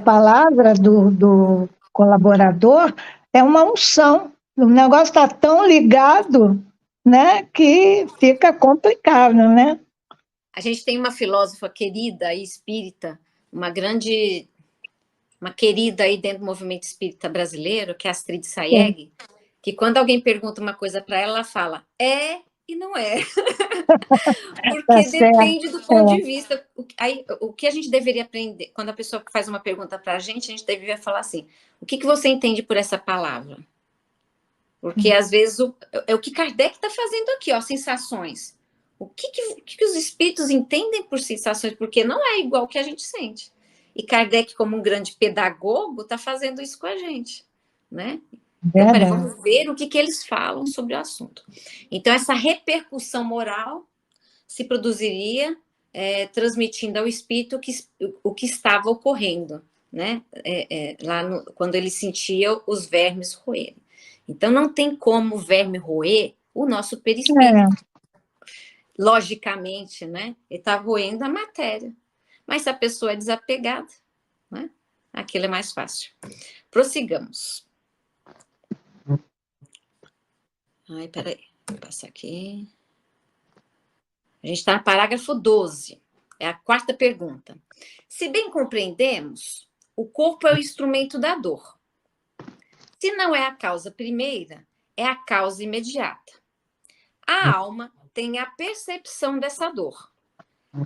palavra do colaborador, é uma unção. O negócio está tão ligado, né, que fica complicado, né? A gente tem uma filósofa querida e espírita, uma querida aí dentro do movimento espírita brasileiro, que é a Astrid Sayegh, que quando alguém pergunta uma coisa para ela, ela fala, é e não é. Porque depende do ponto de vista. O que a gente deveria aprender, quando a pessoa faz uma pergunta para a gente deveria falar assim, o que você entende por essa palavra? Porque, às vezes, é o que Kardec está fazendo aqui, ó, sensações. O que os espíritos entendem por sensações? Porque não é igual o que a gente sente. E Kardec, como um grande pedagogo, está fazendo isso com a gente, né? Então, vamos ver o que eles falam sobre o assunto. Então, essa repercussão moral se produziria transmitindo ao espírito o que estava ocorrendo, né? Quando ele sentia os vermes roerem. Então, não tem como o verme roer o nosso perispírito. Logicamente, né? Ele está roendo a matéria. Mas se a pessoa é desapegada, né? Aquilo é mais fácil. Prossigamos. Ai, peraí. Vou passar aqui. A gente está no parágrafo 12. É a quarta pergunta. Se bem compreendemos, o corpo é o instrumento da dor. Se não é a causa primeira, é a causa imediata. A alma tem a percepção dessa dor.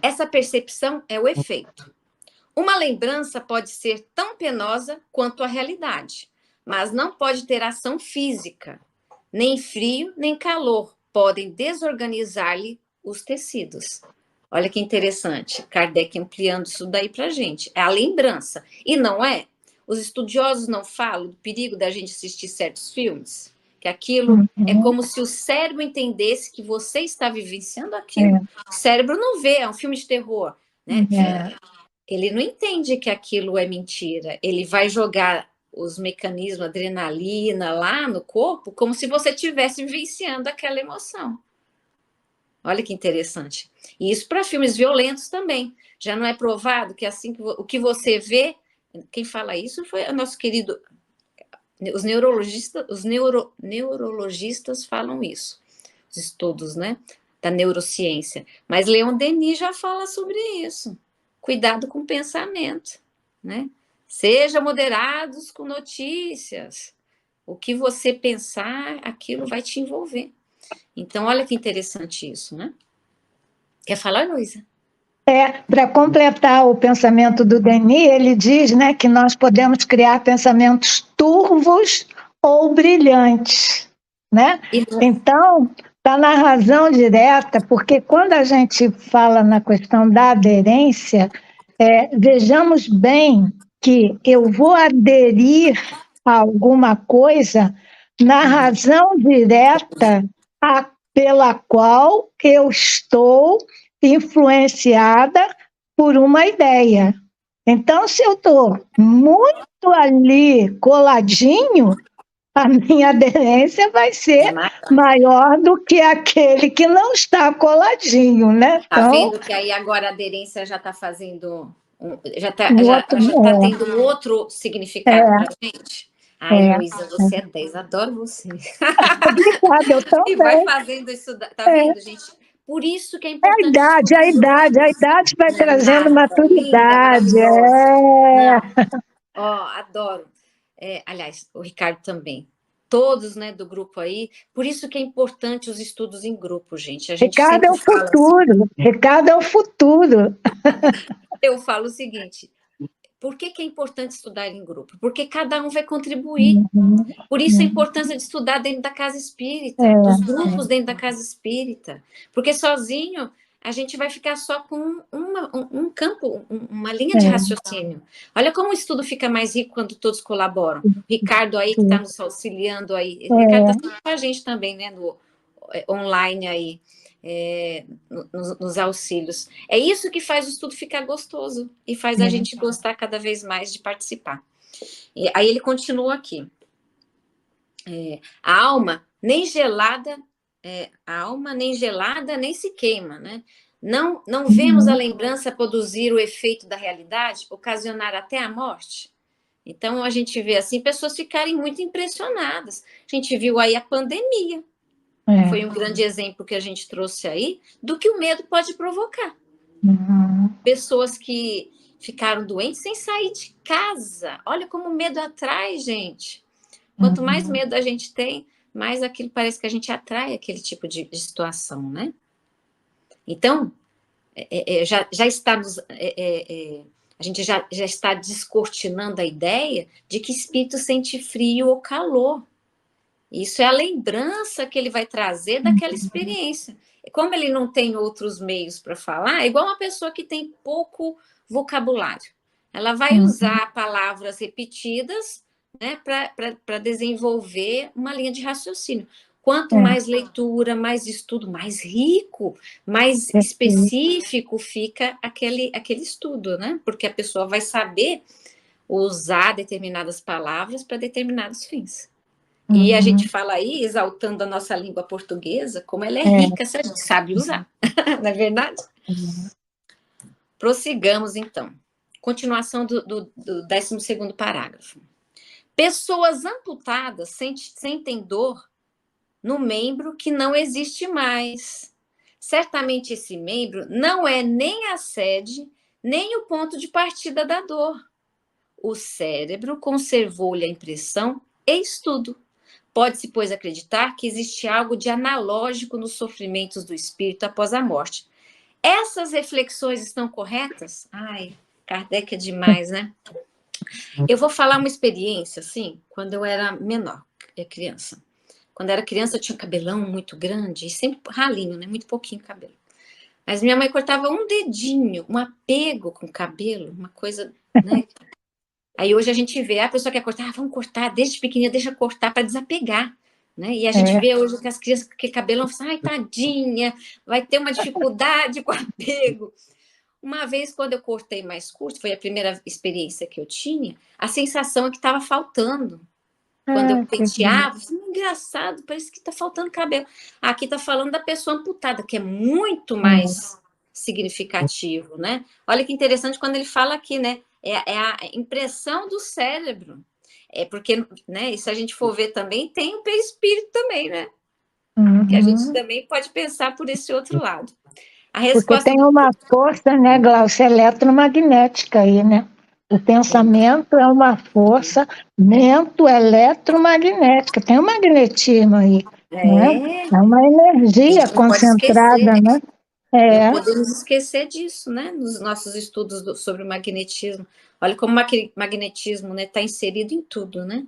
Essa percepção é o efeito. Uma lembrança pode ser tão penosa quanto a realidade, mas não pode ter ação física. Nem frio, nem calor podem desorganizar-lhe os tecidos. Olha que interessante, Kardec ampliando isso daí para a gente. É a lembrança. E não é? Os estudiosos não falam do perigo da gente assistir certos filmes? Que aquilo é como se o cérebro entendesse que você está vivenciando aquilo. O cérebro não vê, é um filme de terror, né? Ele não entende que aquilo é mentira. Ele vai jogar os mecanismos, adrenalina lá no corpo, como se você estivesse vivenciando aquela emoção. Olha que interessante. E isso para filmes violentos também. Já não é provado que assim o que você vê, quem fala isso foi o nosso querido... Os neurologistas falam isso. Os estudos, né, da neurociência. Mas Leon Denis já fala sobre isso. Cuidado com o pensamento, né? Seja moderados com notícias. O que você pensar, aquilo vai te envolver. Então, olha que interessante isso, né? Quer falar, Luísa? Para completar o pensamento do Denis, ele diz, né, que nós podemos criar pensamentos turvos ou brilhantes, né? Então, está na razão direta, porque quando a gente fala na questão da aderência, vejamos bem que eu vou aderir a alguma coisa na razão direta pela qual eu estou influenciada por uma ideia. Então, se eu estou muito ali coladinho, a minha aderência vai ser maior do que aquele que não está coladinho, né? Tá vendo que aí agora a aderência já está fazendo... Já está tendo um outro significado para a gente? Ai, Luísa, você é 10, adoro você. Obrigada, eu também. E vai fazendo isso, tá vendo, gente? Por isso que é importante... A idade vai trazendo maturidade. Adoro. Aliás, o Ricardo também. Todos, né, do grupo aí. Por isso que é importante os estudos em grupo, gente. Ricardo é o futuro. Ricardo é o futuro. Eu falo o seguinte... Por que é importante estudar em grupo? Porque cada um vai contribuir. Por isso a importância de estudar dentro da casa espírita, dos grupos dentro da casa espírita. Porque sozinho a gente vai ficar só com um campo, uma linha de raciocínio. Olha como o estudo fica mais rico quando todos colaboram. O Ricardo aí, que está nos auxiliando aí. O Ricardo está sempre com a gente também, né, no online aí, nos auxílios. É isso que faz o estudo ficar gostoso e faz a gente gostar cada vez mais de participar. E aí ele continua aqui. A alma nem gelada nem se queima, né? Não vemos a lembrança produzir o efeito da realidade, ocasionar até a morte. Então a gente vê assim pessoas ficarem muito impressionadas. A gente viu aí a pandemia. Foi um grande exemplo que a gente trouxe aí do que o medo pode provocar. Pessoas que ficaram doentes sem sair de casa. Olha como o medo atrai, gente. Quanto mais medo a gente tem, mais aquilo parece que a gente atrai aquele tipo de situação, né? Então, já está a gente já está descortinando a ideia de que espírito sente frio ou calor. Isso é a lembrança que ele vai trazer daquela experiência. Como ele não tem outros meios para falar, é igual uma pessoa que tem pouco vocabulário. Ela vai usar palavras repetidas, né, para desenvolver uma linha de raciocínio. Quanto mais leitura, mais estudo, mais rico, mais específico fica aquele estudo, né? Porque a pessoa vai saber usar determinadas palavras para determinados fins. E a gente fala aí, exaltando a nossa língua portuguesa, como ela é rica se a gente sabe usar. Não é verdade? Prossigamos, então. Continuação do 12º parágrafo. Pessoas amputadas sentem dor no membro que não existe mais. Certamente esse membro não é nem a sede, nem o ponto de partida da dor. O cérebro conservou-lhe a impressão e estudo. Pode-se, pois, acreditar que existe algo de analógico nos sofrimentos do espírito após a morte. Essas reflexões estão corretas? Ai, Kardec é demais, né? Eu vou falar uma experiência, assim, quando eu era menor, criança. Quando eu era criança, eu tinha um cabelão muito grande, e sempre ralinho, né? Muito pouquinho cabelo. Mas minha mãe cortava um dedinho, um apego com o cabelo, uma coisa, né? Aí hoje a gente vê, a pessoa quer cortar, vamos cortar, desde pequenininha, deixa cortar para desapegar, né? E a gente vê hoje que as crianças que cabelão, ai, tadinha, vai ter uma dificuldade com apego. Uma vez, quando eu cortei mais curto, foi a primeira experiência que eu tinha, a sensação é que estava faltando. Quando eu penteava, engraçado, parece que está faltando cabelo. Aqui está falando da pessoa amputada, que é muito mais significativo, né? Olha que interessante quando ele fala aqui, né? É a impressão do cérebro. É porque, né? E se a gente for ver também, tem o perispírito também, né? Que a gente também pode pensar por esse outro lado. A resposta... Porque tem uma força, né, Glaucia, eletromagnética aí, né? O pensamento é uma força eletromagnética, tem um magnetismo aí, né? É uma energia concentrada, né? Não podemos esquecer disso, né? Nos nossos estudos sobre o magnetismo. Olha como o magnetismo, né, está inserido em tudo, né?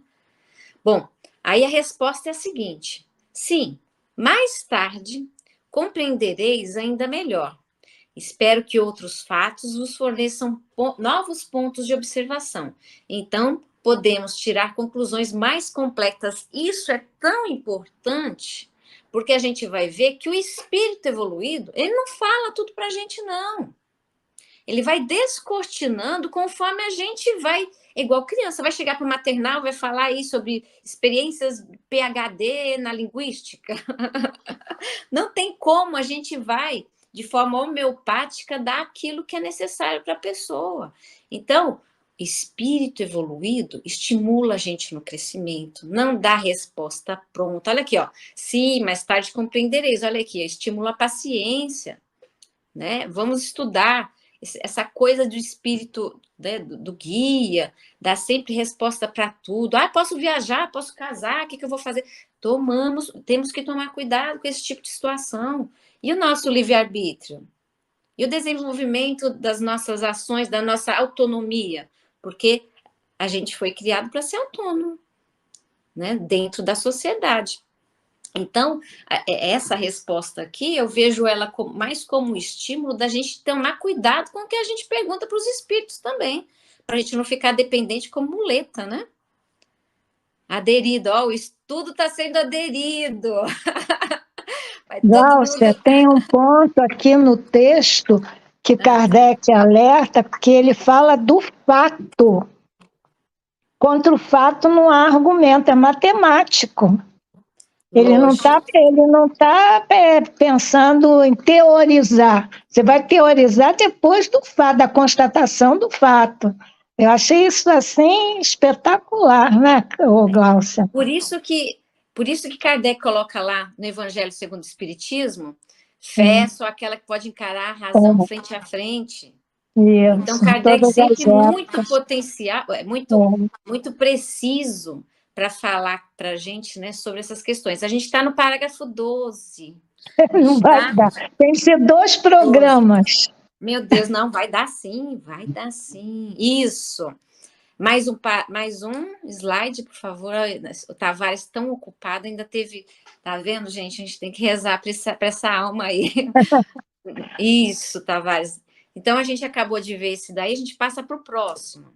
Bom, aí a resposta é a seguinte: sim, mais tarde compreendereis ainda melhor. Espero que outros fatos vos forneçam novos pontos de observação. Então, podemos tirar conclusões mais completas. Isso é tão importante, porque a gente vai ver que o espírito evoluído, ele não fala tudo para a gente, não. Ele vai descortinando conforme a gente vai, igual criança, vai chegar para o maternal, vai falar aí sobre experiências PhD na linguística. Não tem como, a gente vai, de forma homeopática, dar aquilo que é necessário para a pessoa. Então, espírito evoluído estimula a gente no crescimento, não dá resposta pronta. Olha aqui, ó. Sim, mais tarde compreendereis. Olha aqui, estimula a paciência, né? Vamos estudar essa coisa do espírito, né, do guia, dá sempre resposta para tudo. Ah, posso viajar, posso casar, o que eu vou fazer? Temos que tomar cuidado com esse tipo de situação. E o nosso livre-arbítrio? E o desenvolvimento das nossas ações, da nossa autonomia? Porque a gente foi criado para ser autônomo, né, dentro da sociedade. Então, essa resposta aqui, eu vejo ela mais como um estímulo da gente tomar cuidado com o que a gente pergunta para os espíritos também, para a gente não ficar dependente como muleta, né? Aderido, ó, o estudo está sendo aderido. Vai todo Glaucia, mundo... tem um ponto aqui no texto que Kardec alerta, porque ele fala do fato. Contra o fato não há argumento, é matemático. Ele não Lógico. tá pensando em teorizar. Você vai teorizar depois do fato, da constatação do fato. Eu achei isso assim espetacular, né, Glaucia? Por isso que Kardec coloca lá no Evangelho segundo o Espiritismo, fé é só aquela que pode encarar a razão frente a frente. Então, Isso, Kardec todas as sempre muito épocas. potencial, muito preciso para falar para a gente, né, sobre essas questões. A gente está no parágrafo 12. A gente Não vai está dar. Tem que ser 2 12. programas. Meu Deus, não, vai dar sim, vai dar sim. Isso. Mais um slide, por favor. O Tavares tão ocupado, ainda teve... Tá vendo, gente? A gente tem que rezar para essa alma aí. Isso, Tavares. Então, a gente acabou de ver esse daí, a gente passa para o próximo.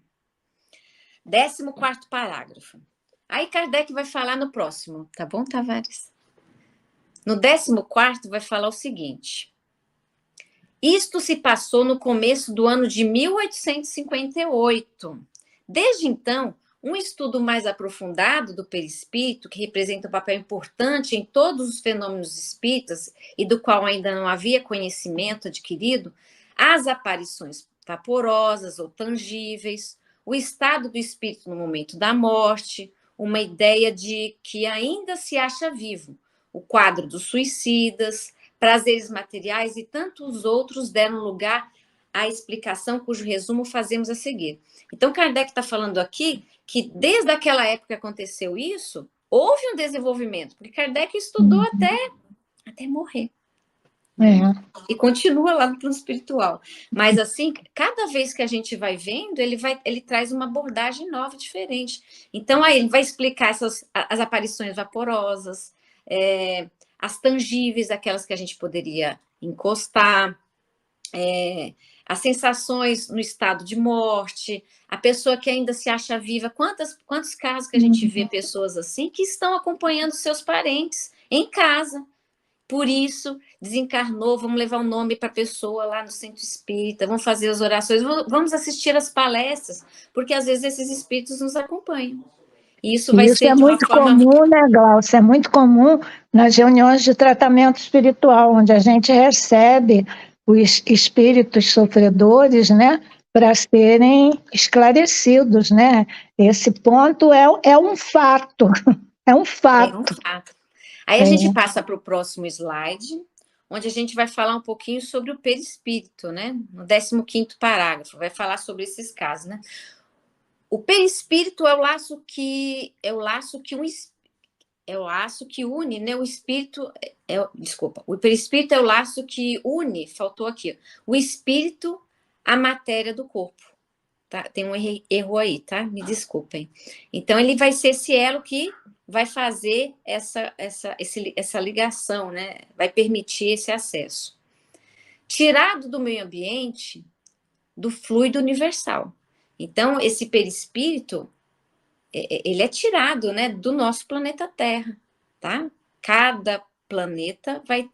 14º parágrafo. Aí Kardec vai falar no próximo, tá bom, Tavares? No 14º vai falar o seguinte. Isto se passou no começo do ano de 1858. Desde então, um estudo mais aprofundado do perispírito, que representa um papel importante em todos os fenômenos espíritas e do qual ainda não havia conhecimento adquirido, as aparições vaporosas ou tangíveis, o estado do espírito no momento da morte, uma ideia de que ainda se acha vivo, o quadro dos suicidas, prazeres materiais e tantos outros deram lugar à explicação cujo resumo fazemos a seguir. Então, Kardec está falando aqui que desde aquela época que aconteceu isso, houve um desenvolvimento, porque Kardec estudou até morrer. E continua lá no plano espiritual. Mas, assim, cada vez que a gente vai vendo, ele traz uma abordagem nova, diferente. Então, aí ele vai explicar as aparições vaporosas, as tangíveis, aquelas que a gente poderia encostar, as sensações no estado de morte, a pessoa que ainda se acha viva. Quantos casos que a gente vê pessoas assim que estão acompanhando seus parentes em casa? Por isso, desencarnou, vamos levar o nome para a pessoa lá no centro espírita, vamos fazer as orações, vamos assistir as palestras, porque às vezes esses espíritos nos acompanham. E isso vai ser é de uma muito forma... comum, né, Glaucia? É muito comum nas reuniões de tratamento espiritual, onde a gente recebe os espíritos sofredores, né, para serem esclarecidos, né? Esse ponto é um fato, é um É um fato. fato. Aí a gente passa para o próximo slide, onde a gente vai falar um pouquinho sobre o perispírito, né? No 15º parágrafo, vai falar sobre esses casos, né? O perispírito é o laço que une, né? O espírito desculpa, o perispírito é o laço que une, faltou aqui, o espírito à matéria do corpo. Tá? Tem um erro aí, tá? Me desculpem. Então, ele vai ser esse elo que vai fazer essa ligação, né? Vai permitir esse acesso. Tirado do meio ambiente, do fluido universal. Então, esse perispírito, ele é tirado, né, do nosso planeta Terra, tá? Cada planeta vai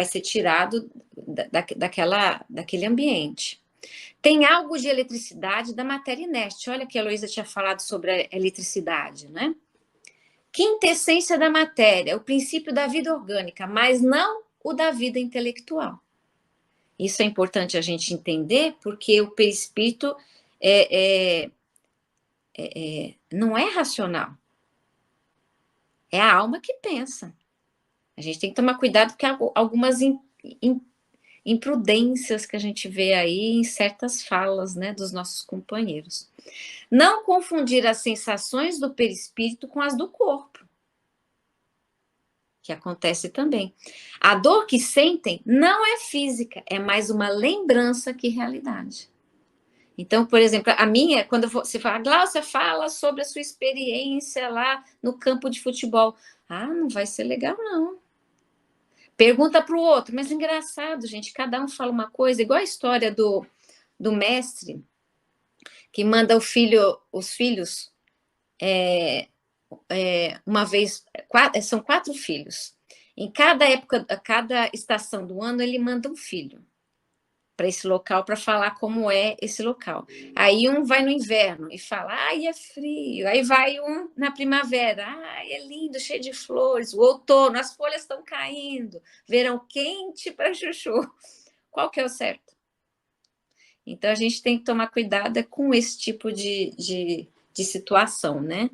ser tirado daquele ambiente. Tem algo de eletricidade da matéria inerte. Olha que a Heloísa tinha falado sobre a eletricidade, né? Quintessência da matéria, o princípio da vida orgânica, mas não o da vida intelectual. Isso é importante a gente entender, porque o perispírito não é racional. É a alma que pensa. A gente tem que tomar cuidado, porque há algumas imprudências que a gente vê aí em certas falas, né, dos nossos companheiros. Não confundir as sensações do perispírito com as do corpo, que acontece também. A dor que sentem não é física, é mais uma lembrança que realidade. Então, por exemplo, a minha, quando você fala, Gláucia, fala sobre a sua experiência lá no campo de futebol. Ah, não vai ser legal, não. Pergunta para o outro, mas engraçado, gente, cada um fala uma coisa, igual a história do mestre que manda os filhos uma vez, são 4 filhos. Em cada época, cada estação do ano, ele manda um filho para esse local, para falar como é esse local. Aí um vai no inverno e fala, ai, é frio. Aí vai um na primavera, ai, é lindo, cheio de flores. O outono, as folhas estão caindo. Verão quente para chuchu. Qual que é o certo? Então, a gente tem que tomar cuidado com esse tipo de situação, né?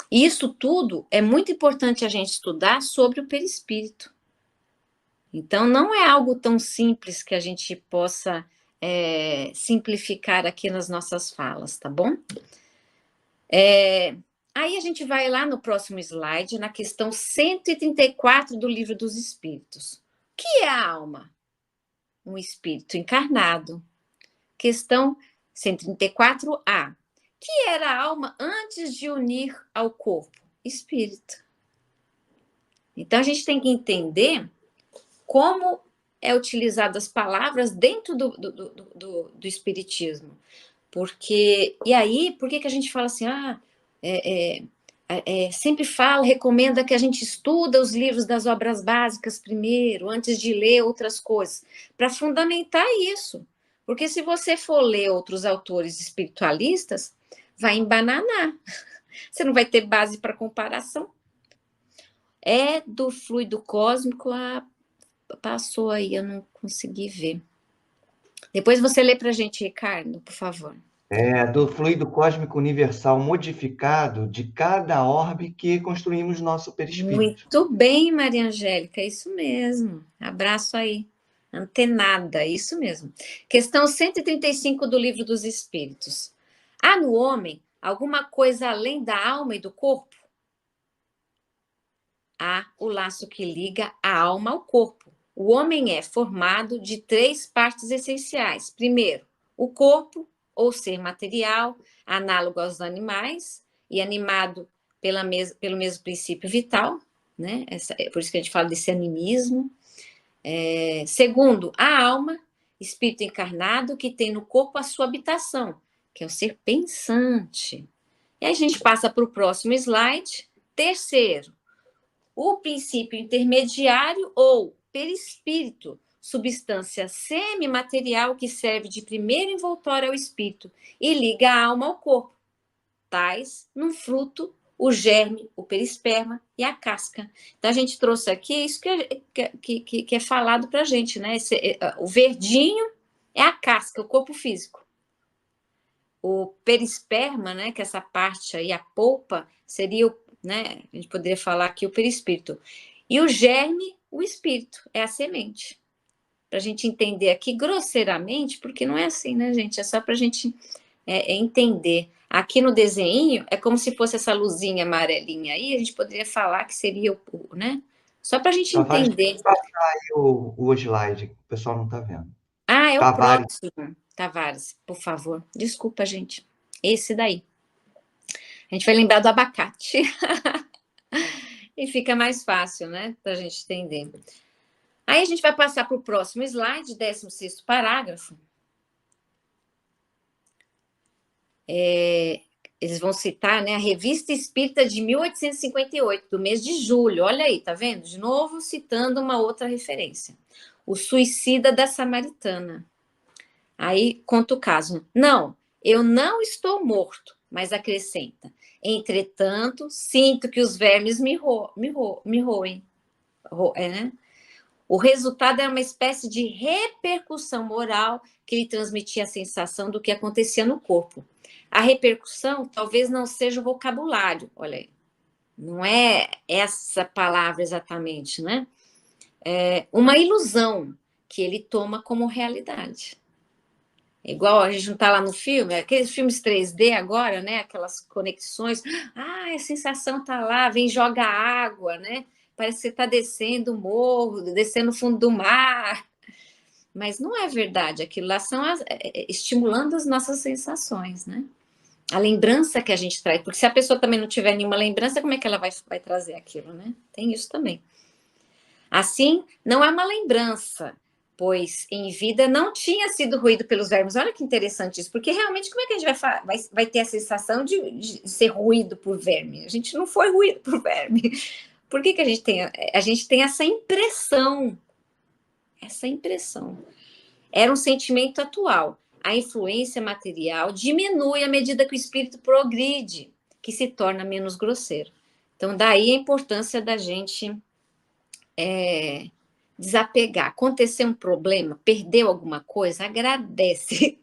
E isso tudo é muito importante a gente estudar sobre o perispírito. Então, não é algo tão simples que a gente possa simplificar aqui nas nossas falas, tá bom? Aí a gente vai lá no próximo slide, na questão 134 do Livro dos Espíritos. O que é a alma? Um espírito encarnado. Questão 134A. Que era a alma antes de unir ao corpo? Espírito. Então, a gente tem que entender como é utilizado as palavras dentro do espiritismo. Porque, e aí, por que a gente fala assim, sempre recomenda que a gente estuda os livros das obras básicas primeiro, antes de ler outras coisas, para fundamentar isso. Porque se você for ler outros autores espiritualistas, vai embananar. Você não vai ter base para comparação. É do fluido cósmico, passou aí, eu não consegui ver. Depois você lê para a gente, Ricardo, por favor. Do fluido cósmico universal modificado de cada orbe que construímos nosso perispírito. Muito bem, Maria Angélica, isso mesmo. Abraço aí. Antenada, isso mesmo. Questão 135 do Livro dos Espíritos. Há no homem alguma coisa além da alma e do corpo? Há o laço que liga a alma ao corpo. O homem é formado de 3 partes essenciais. Primeiro, o corpo, ou ser material, análogo aos animais, e animado pelo mesmo princípio vital, né? Por isso que a gente fala desse animismo. Segundo, a alma, espírito encarnado, que tem no corpo a sua habitação, que é o ser pensante. E aí a gente passa para o próximo slide. Terceiro, o princípio intermediário ou perispírito, substância semimaterial que serve de primeiro envoltório ao espírito e liga a alma ao corpo, tais num fruto, o germe, o perisperma e a casca. Então, a gente trouxe aqui isso que é falado para a gente, né? O verdinho é a casca, o corpo físico. O perisperma, né, que é essa parte aí, a polpa, seria né, a gente poderia falar aqui o perispírito. E o germe, o espírito, é a semente. Para a gente entender aqui grosseiramente, porque não é assim, né, gente? É só para a gente entender. Aqui no desenho, é como se fosse essa luzinha amarelinha aí, a gente poderia falar que seria né? Só para a gente entender. Passar aí o slide, o pessoal não está vendo. É Tavares. o próximo. Tavares, por favor. Desculpa, gente. Esse daí. A gente vai lembrar do abacate. E fica mais fácil, né? Para a gente entender. Aí a gente vai passar para o próximo slide, 16º parágrafo. Eles vão citar, né, a Revista Espírita de 1858, do mês de julho. Olha aí, tá vendo? De novo, citando uma outra referência. O suicida da Samaritana. Aí conta o caso. Não, eu não estou morto, mas acrescenta. Entretanto, sinto que os vermes me roem. Né? O resultado é uma espécie de repercussão moral que lhe transmitia a sensação do que acontecia no corpo. A repercussão talvez não seja o vocabulário, olha aí. Não é essa palavra exatamente, né? É uma ilusão que ele toma como realidade. Igual a gente não está lá no filme, aqueles filmes 3D agora, né? Aquelas conexões. A sensação está lá, vem joga água, né? Parece que você está descendo o morro, descendo o fundo do mar. mas não é verdade. Aquilo lá são estimulando as nossas sensações, né? A lembrança que a gente traz, porque se a pessoa também não tiver nenhuma lembrança, como é que ela vai trazer aquilo, né? Tem isso também. Assim, não é uma lembrança, pois em vida não tinha sido ruído pelos vermes. Olha que interessante isso, porque realmente como é que a gente vai ter a sensação de ser ruído por verme? A gente não foi ruído por verme. Por que a gente tem? A gente tem essa impressão. Essa impressão. Era um sentimento atual. A influência material diminui à medida que o espírito progride, que se torna menos grosseiro. Então, daí a importância da gente desapegar. Acontecer um problema, perdeu alguma coisa, agradece.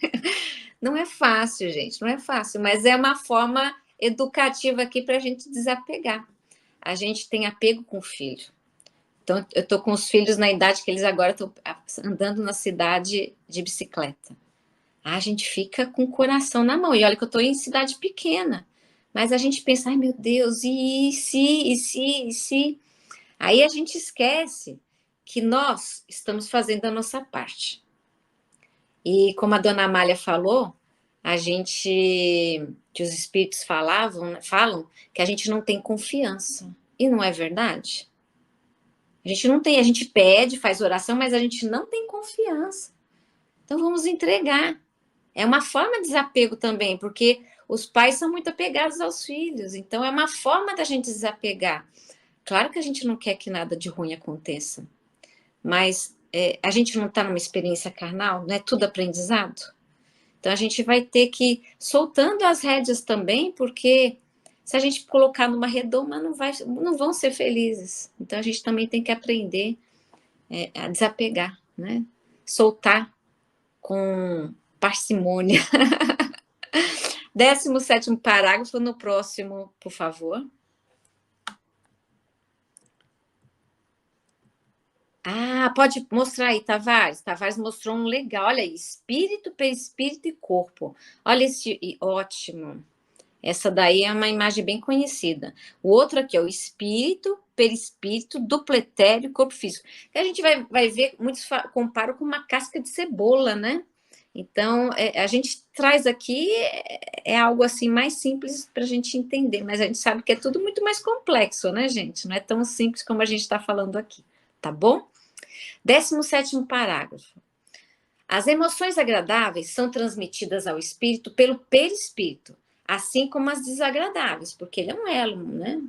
Não é fácil, gente, não é fácil, mas é uma forma educativa aqui para a gente desapegar. A gente tem apego com o filho. Então, eu estou com os filhos na idade que eles agora estão andando na cidade de bicicleta. A gente fica com o coração na mão. E olha que eu estou em cidade pequena. Mas a gente pensa, ai meu Deus, e se? Aí a gente esquece que nós estamos fazendo a nossa parte. E como a dona Amália falou, que os espíritos falam que a gente não tem confiança. E não é verdade? A gente não tem, a gente pede, faz oração, mas a gente não tem confiança. Então vamos entregar. É uma forma de desapego também, porque os pais são muito apegados aos filhos. Então é uma forma da gente desapegar. Claro que a gente não quer que nada de ruim aconteça, mas a gente não está numa experiência carnal, não é tudo aprendizado? Então a gente vai ter que ir soltando as rédeas também, porque se a gente colocar numa redoma, não vão ser felizes. Então a gente também tem que aprender a desapegar, né? Soltar com parcimônia. 17º parágrafo no próximo, por favor. Ah, pode mostrar aí, Tavares. Tavares mostrou um legal. Olha aí, espírito, perispírito e corpo. Olha esse, ótimo. Essa daí é uma imagem bem conhecida. O outro aqui é o espírito, perispírito, duplo etéreo, corpo físico. Que a gente vai ver, muitos comparam com uma casca de cebola, né? Então, a gente traz aqui algo assim mais simples para a gente entender, mas a gente sabe que é tudo muito mais complexo, né, gente? Não é tão simples como a gente está falando aqui, tá bom? 17º parágrafo. As emoções agradáveis são transmitidas ao espírito pelo perispírito, assim como as desagradáveis, porque ele é um elo, né?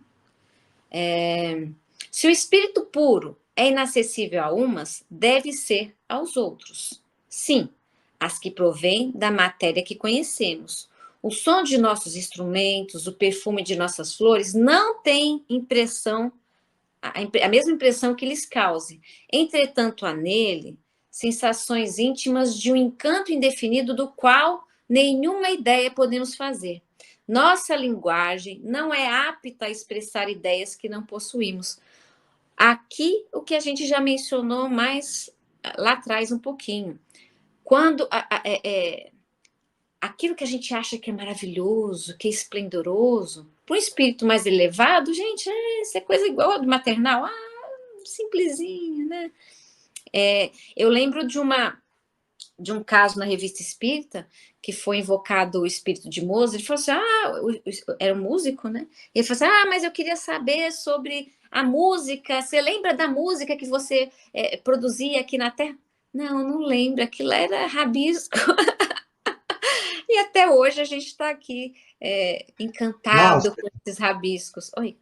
Se o espírito puro é inacessível a umas, deve ser aos outros. Sim, as que provêm da matéria que conhecemos. O som de nossos instrumentos, o perfume de nossas flores não tem impressão, a mesma impressão que lhes cause. Entretanto, há nele sensações íntimas de um encanto indefinido do qual nenhuma ideia podemos fazer. Nossa linguagem não é apta a expressar ideias que não possuímos. Aqui, o que a gente já mencionou mais lá atrás um pouquinho. Quando aquilo que a gente acha que é maravilhoso, que é esplendoroso, para um espírito mais elevado, gente, isso é coisa igual a do maternal, simplesinha, né? Eu lembro de um caso na Revista Espírita, que foi invocado o espírito de Mozart. Ele falou assim, era um músico, né? E ele falou assim, mas eu queria saber sobre a música, você lembra da música que você produzia aqui na Terra? Não lembro, aquilo era rabisco. E até hoje a gente está aqui encantado com esses rabiscos. Oi.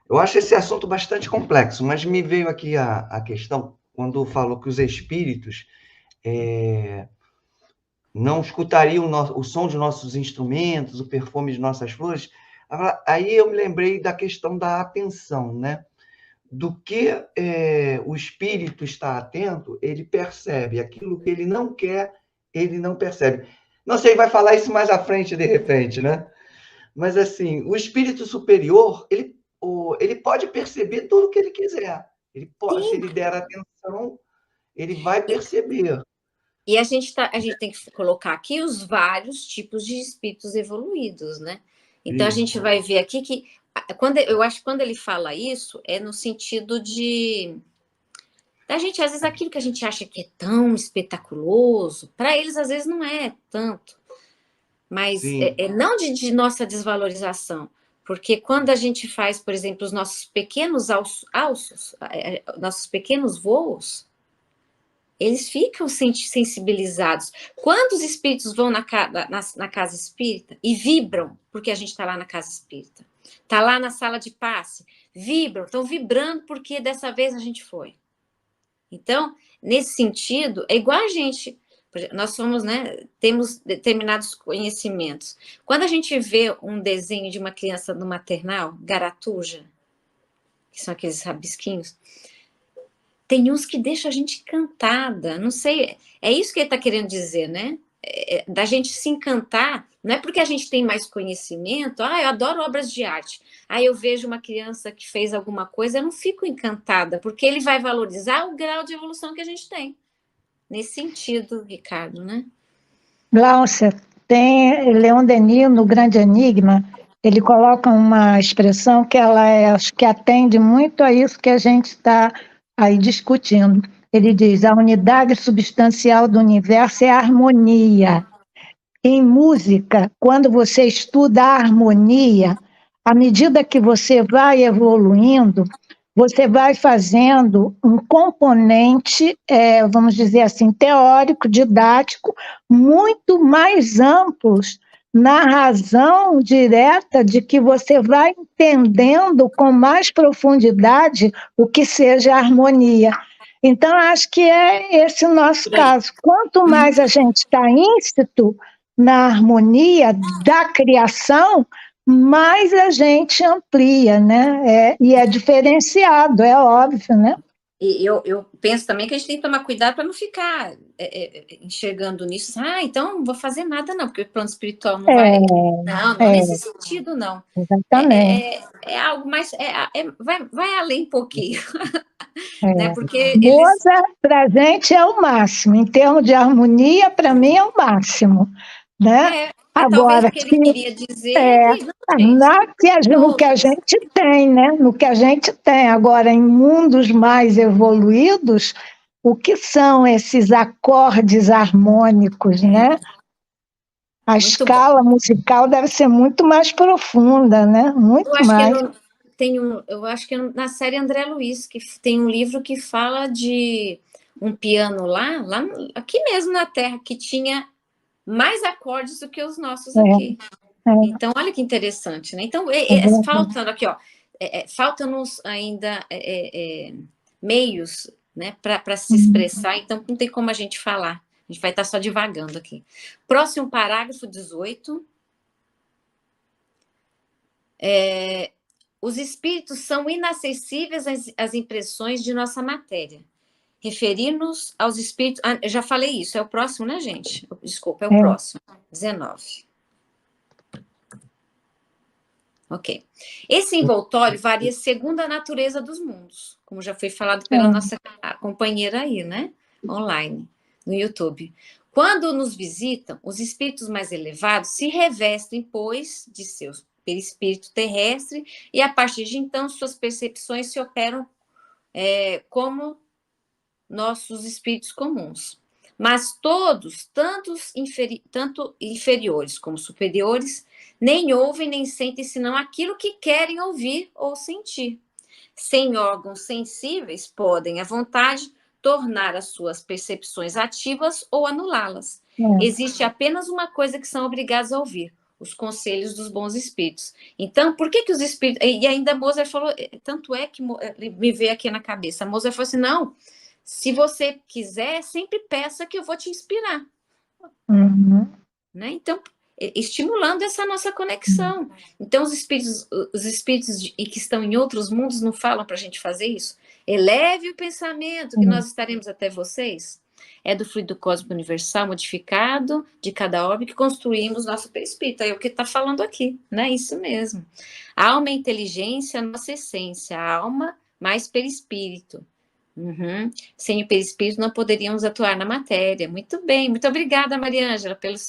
Eu acho esse assunto bastante complexo, mas me veio aqui a questão, quando falou que os espíritos não escutariam o som de nossos instrumentos, o perfume de nossas flores. Aí eu me lembrei da questão da atenção, né? Do que o espírito está atento, ele percebe. Aquilo que ele não quer, ele não percebe. Não sei, vai falar isso mais à frente, de repente, né? Mas, assim, o espírito superior, ele pode perceber tudo o que ele quiser. Se ele der atenção, ele vai perceber. E a gente tem que colocar aqui os vários tipos de espíritos evoluídos, né? Então, a gente vai ver aqui que, eu acho que quando ele fala isso, é no sentido de Da gente, às vezes, aquilo que a gente acha que é tão espetaculoso, para eles, às vezes, não é tanto. Mas não de nossa desvalorização, porque quando a gente faz, por exemplo, os nossos pequenos alços, nossos pequenos voos, eles ficam sensibilizados. Quando os espíritos vão na casa espírita e vibram, porque a gente está lá na casa espírita, está lá na sala de passe, vibram, estão vibrando porque dessa vez a gente foi. Então, nesse sentido, é igual a gente, nós somos, né, temos determinados conhecimentos. Quando a gente vê um desenho de uma criança no maternal, garatuja, que são aqueles rabisquinhos, tem uns que deixam a gente encantada, não sei, é isso que ele está querendo dizer, né? Da gente se encantar, não é porque a gente tem mais conhecimento, eu adoro obras de arte, eu vejo uma criança que fez alguma coisa, eu não fico encantada, porque ele vai valorizar o grau de evolução que a gente tem. Nesse sentido, Ricardo, né? Glaucia, tem Leon Denis, no Grande Enigma, ele coloca uma expressão que acho que atende muito a isso que a gente está aí discutindo. Ele diz: a unidade substancial do universo é a harmonia. Em música, quando você estuda a harmonia, à medida que você vai evoluindo, você vai fazendo um componente, vamos dizer assim, teórico, didático, muito mais amplos na razão direta de que você vai entendendo com mais profundidade o que seja a harmonia. Então, acho que é esse o nosso caso. Quanto mais a gente está íncito na harmonia da criação, mais a gente amplia, né? E é diferenciado, é óbvio, né? E eu penso também que a gente tem que tomar cuidado para não ficar enxergando nisso. Então não vou fazer nada, não, porque o plano espiritual não vai. Não nesse sentido, não. Exatamente. É algo mais. Vai além um pouquinho. Né? Porque Mozart, para a gente, é o máximo. Em termos de harmonia, para mim, é o máximo. Né? Agora, talvez o que ele queria dizer no que a gente tem, né? No que a gente tem. Agora, em mundos mais evoluídos, o que são esses acordes harmônicos, né? A muito escala musical deve ser muito mais profunda, né? Muito mais. Eu acho que na série André Luiz, que tem um livro que fala de um piano lá aqui mesmo na Terra, que tinha mais acordes do que os nossos aqui. Então, olha que interessante, né? Então, faltando aqui, faltam-nos ainda meios, né, para se expressar, então não tem como a gente falar. A gente vai estar só divagando aqui. Próximo parágrafo 18. Os espíritos são inacessíveis às impressões de nossa matéria. Referir-nos aos espíritos... eu já falei isso, é o próximo, né, gente? Desculpa, é o próximo. 19. Ok. Esse envoltório varia segundo a natureza dos mundos, como já foi falado pela nossa companheira aí, né? Online, no YouTube. Quando nos visitam, os espíritos mais elevados se revestem, pois, de seus perispírito terrestre, e a partir de então suas percepções se operam como nossos espíritos comuns. Mas todos, tanto inferiores como superiores, nem ouvem nem sentem senão aquilo que querem ouvir ou sentir. Sem órgãos sensíveis, podem, à vontade, tornar as suas percepções ativas ou anulá-las. Existe apenas uma coisa que são obrigados a ouvir: os conselhos dos bons espíritos. Então, por que os espíritos... E ainda Mozart falou, tanto é que me veio aqui na cabeça, Mozart falou assim, não, se você quiser, sempre peça que eu vou te inspirar. Né? Então, estimulando essa nossa conexão. Então, os espíritos que estão em outros mundos não falam para a gente fazer isso? Eleve o pensamento, que nós estaremos até vocês. É do fluido cósmico universal modificado de cada orbe que construímos nosso perispírito. É o que está falando aqui, né? Isso mesmo. Alma e inteligência, nossa essência. Alma mais perispírito. Sem o perispírito não poderíamos atuar na matéria. Muito bem, muito obrigada, Maria Ângela, pelas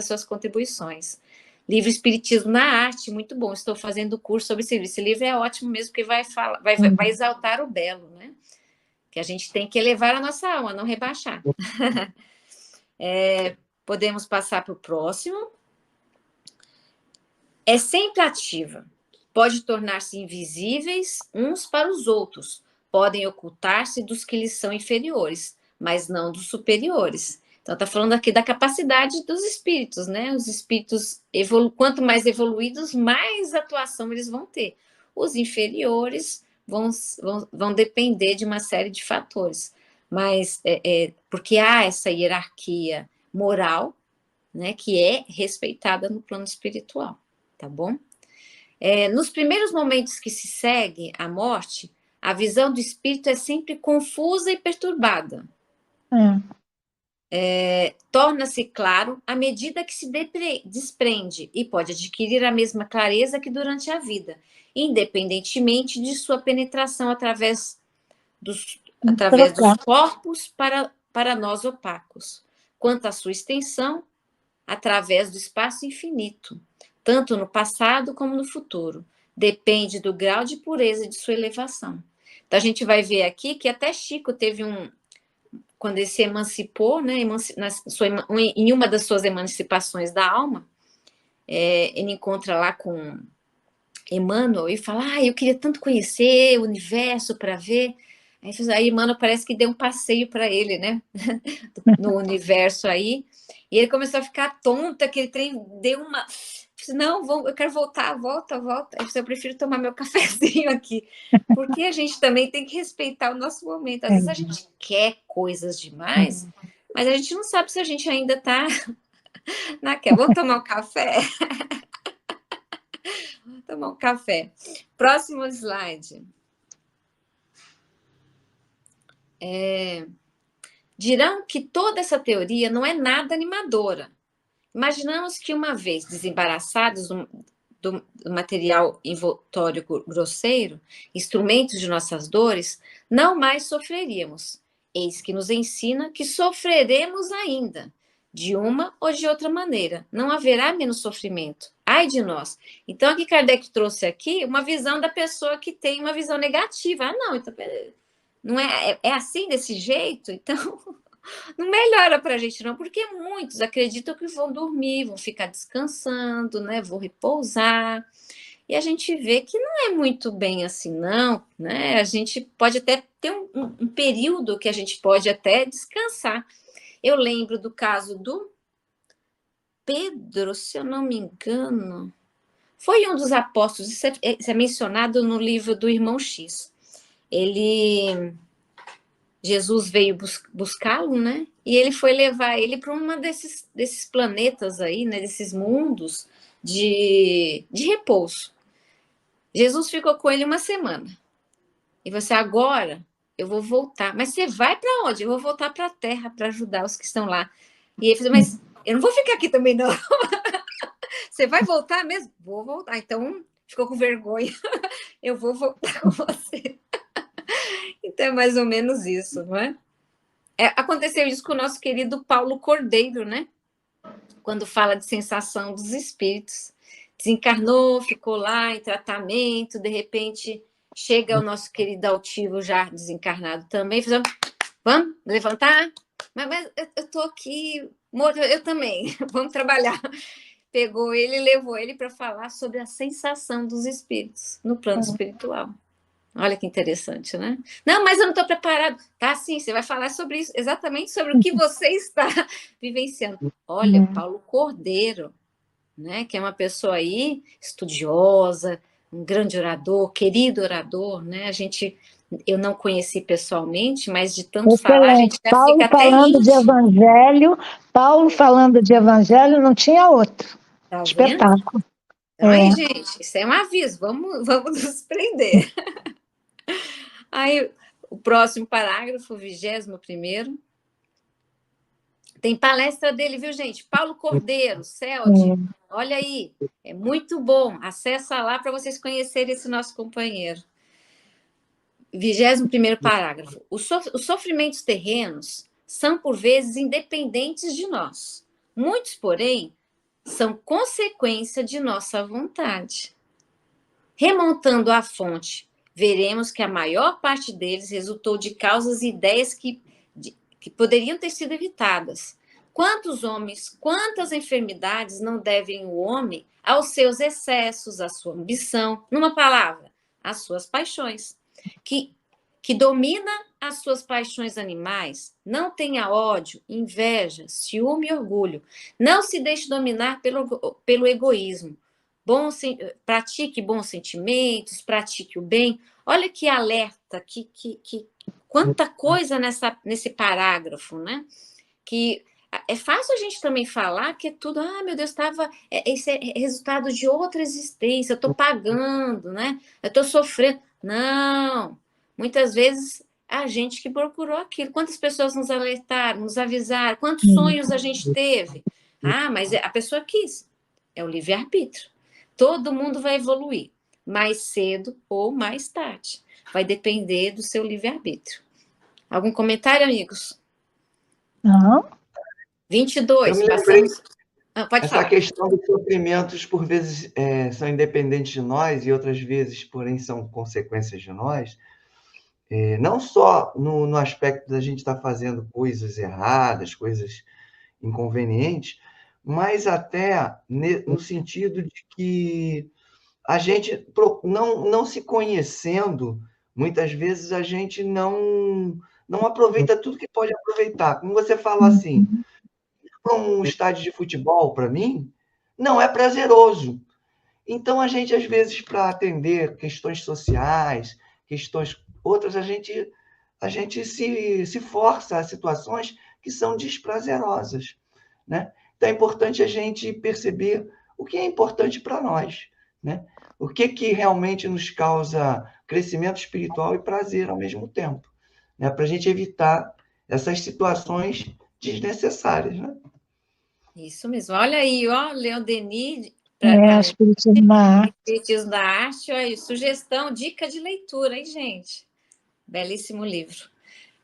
suas contribuições. Livro Espiritismo na Arte, muito bom. Estou fazendo o curso sobre esse livro. Esse livro é ótimo mesmo, porque vai exaltar o belo, né? que a gente tem que elevar a nossa alma, não rebaixar. Podemos passar para o próximo. É sempre ativa. Pode tornar-se invisíveis uns para os outros. Podem ocultar-se dos que lhes são inferiores, mas não dos superiores. Então, está falando aqui da capacidade dos espíritos, né? Os espíritos, quanto mais evoluídos, mais atuação eles vão ter. Os inferiores vão depender de uma série de fatores. Mas, porque há essa hierarquia moral, né, que é respeitada no plano espiritual, tá bom? Nos primeiros momentos que se segue a morte, a visão do espírito é sempre confusa e perturbada. Torna-se claro à medida que se desprende e pode adquirir a mesma clareza que durante a vida, independentemente de sua penetração através dos corpos para nós opacos, quanto à sua extensão através do espaço infinito, tanto no passado como no futuro. Depende do grau de pureza de sua elevação. Então, a gente vai ver aqui que até Chico teve quando ele se emancipou, né, em uma das suas emancipações da alma, ele encontra lá com Emmanuel e fala, eu queria tanto conhecer o universo para ver. Aí Emmanuel parece que deu um passeio para ele, né, no universo aí, e ele começou a ficar tonto, aquele trem deu uma... Não, eu quero voltar, volta. Eu prefiro tomar meu cafezinho aqui, porque a gente também tem que respeitar o nosso momento. Às vezes a gente quer coisas demais, mas a gente não sabe se a gente ainda está naquela. Vamos tomar um café? Vamos tomar um café. Próximo slide. Dirão que toda essa teoria não é nada animadora. Imaginamos que, uma vez desembaraçados do material envoltório grosseiro, instrumentos de nossas dores, não mais sofreríamos. Eis que nos ensina que sofreremos ainda, de uma ou de outra maneira. Não haverá menos sofrimento. Ai de nós. Então, aqui Kardec trouxe aqui uma visão da pessoa que tem uma visão negativa. Não, então, não é assim, desse jeito? Então... Não melhora para a gente, não, porque muitos acreditam que vão dormir, vão ficar descansando, né? Vão repousar. E a gente vê que não é muito bem assim, não, né? A gente pode até ter um período que a gente pode até descansar. Eu lembro do caso do Pedro, se eu não me engano, foi um dos apóstolos, isso é mencionado no livro do Irmão X. Jesus veio buscá-lo, né? E ele foi levar ele para um desses planetas aí, né? Desses mundos de repouso. Jesus ficou com ele uma semana. E você, agora eu vou voltar. Mas você vai para onde? Eu vou voltar para a Terra para ajudar os que estão lá. E ele falou, mas eu não vou ficar aqui também, não. Você vai voltar mesmo? Vou voltar. Então, ficou com vergonha. Eu vou voltar com você. Então, é mais ou menos isso, não é? Aconteceu isso com o nosso querido Paulo Cordeiro, né? Quando fala de sensação dos espíritos. Desencarnou, ficou lá em tratamento, de repente chega o nosso querido altivo já desencarnado também, vamos levantar? Mas eu estou aqui, eu também, vamos trabalhar. Pegou ele e levou ele para falar sobre a sensação dos espíritos no plano espiritual. Olha que interessante, né? Não, mas eu não estou preparado. Tá, sim, você vai falar sobre isso, exatamente sobre o que você está vivenciando. Olha, Paulo Cordeiro, né? Que é uma pessoa aí estudiosa, um grande orador, querido orador, né? Eu não conheci pessoalmente, mas de tanto falar, a gente já Paulo fica até falando de evangelho, Paulo falando de evangelho, não tinha outro. Tá espetáculo. Então, aí, gente, isso é um aviso, vamos nos prender. Aí, o próximo parágrafo, 21º. Tem palestra dele, viu, gente? Paulo Cordeiro, CELD. Olha aí, é muito bom. Acessa lá para vocês conhecerem esse nosso companheiro. 21º parágrafo. Os sofrimentos terrenos são, por vezes, independentes de nós. Muitos, porém, são consequência de nossa vontade. Remontando à fonte veremos que a maior parte deles resultou de causas e ideias que poderiam ter sido evitadas. Quantos homens, quantas enfermidades não devem o homem aos seus excessos, à sua ambição, numa palavra, às suas paixões, que domina as suas paixões animais, não tenha ódio, inveja, ciúme e orgulho, não se deixe dominar pelo egoísmo, pratique bons sentimentos, pratique o bem. Olha que alerta, quanta coisa nesse parágrafo, né? Que é fácil a gente também falar que é tudo, meu Deus, esse é resultado de outra existência, eu estou pagando, né? Eu estou sofrendo. Não, muitas vezes a gente que procurou aquilo. Quantas pessoas nos alertaram, nos avisaram, quantos sonhos a gente teve? Mas a pessoa quis. É o livre-arbítrio. Todo mundo vai evoluir, mais cedo ou mais tarde. Vai depender do seu livre-arbítrio. Algum comentário, amigos? Não. 22, eu me lembrei, pode essa falar. questão dos sofrimentos, por vezes, são independentes de nós e outras vezes, porém, são consequências de nós. Não só no aspecto da gente estar fazendo coisas erradas, coisas inconvenientes, mas até no sentido de que a gente, não se conhecendo, muitas vezes a gente não aproveita tudo que pode aproveitar. Como você fala assim, um estádio de futebol, para mim, não é prazeroso. Então, a gente, às vezes, para atender questões sociais, questões outras, a gente se força a situações que são desprazerosas, né? Então, é importante a gente perceber o que é importante para nós, né? O que realmente nos causa crescimento espiritual e prazer ao mesmo tempo, né? Para a gente evitar essas situações desnecessárias, né? Isso mesmo. Olha aí, Leon Denis, Espiritismo da Arte. Espiritismo da Arte, olha, sugestão, dica de leitura, hein, gente? Belíssimo livro.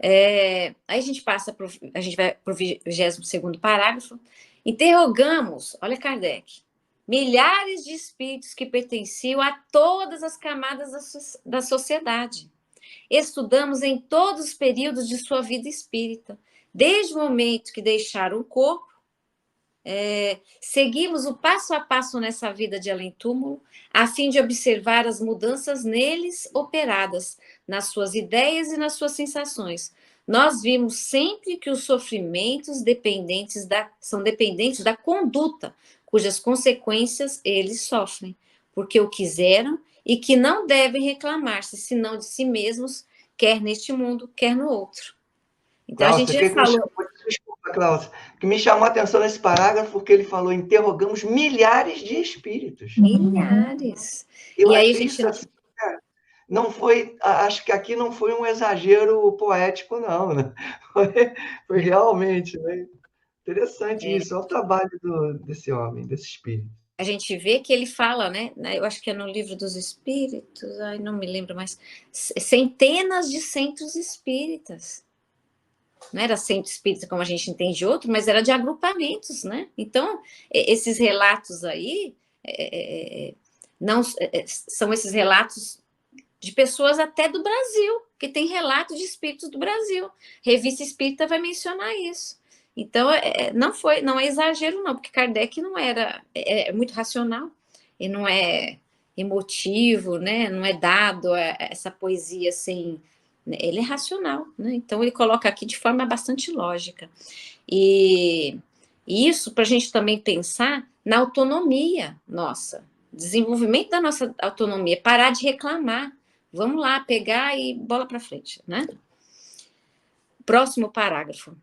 Aí a gente vai para o 22º parágrafo. Interrogamos, olha Kardec, milhares de espíritos que pertenciam a todas as camadas da sociedade. Estudamos em todos os períodos de sua vida espírita, desde o momento que deixaram o corpo, seguimos o passo a passo nessa vida de além-túmulo, a fim de observar as mudanças neles operadas, nas suas ideias e nas suas sensações. Nós vimos sempre que os sofrimentos são dependentes da conduta, cujas consequências eles sofrem, porque o quiseram e que não devem reclamar-se, senão de si mesmos, quer neste mundo, quer no outro. Então, Cláudia, a gente já falou... Desculpa, Cláudia, que me chamou a atenção nesse parágrafo, porque ele falou, interrogamos milhares de espíritos. Milhares. Eu e aí, achei isso assim, não foi, acho que aqui não foi um exagero poético, não, né? Foi realmente, né? Interessante isso, olha o trabalho desse homem, desse espírito. A gente vê que ele fala, né? Eu acho que é no Livro dos Espíritos, não me lembro mais, centenas de centros espíritas. Não era centro espírita como a gente entende outro, mas era de agrupamentos, né? Então, esses relatos aí não são esses relatos de pessoas até do Brasil, que tem relatos de espíritos do Brasil. Revista Espírita vai mencionar isso. Então, não é exagero, não, porque Kardec não era muito racional, e não é emotivo, né? Não é dado essa poesia sem... Ele é racional, né? Então ele coloca aqui de forma bastante lógica. E isso para a gente também pensar na autonomia nossa, desenvolvimento da nossa autonomia, parar de reclamar. Vamos lá, pegar e bola para frente, né? Próximo parágrafo.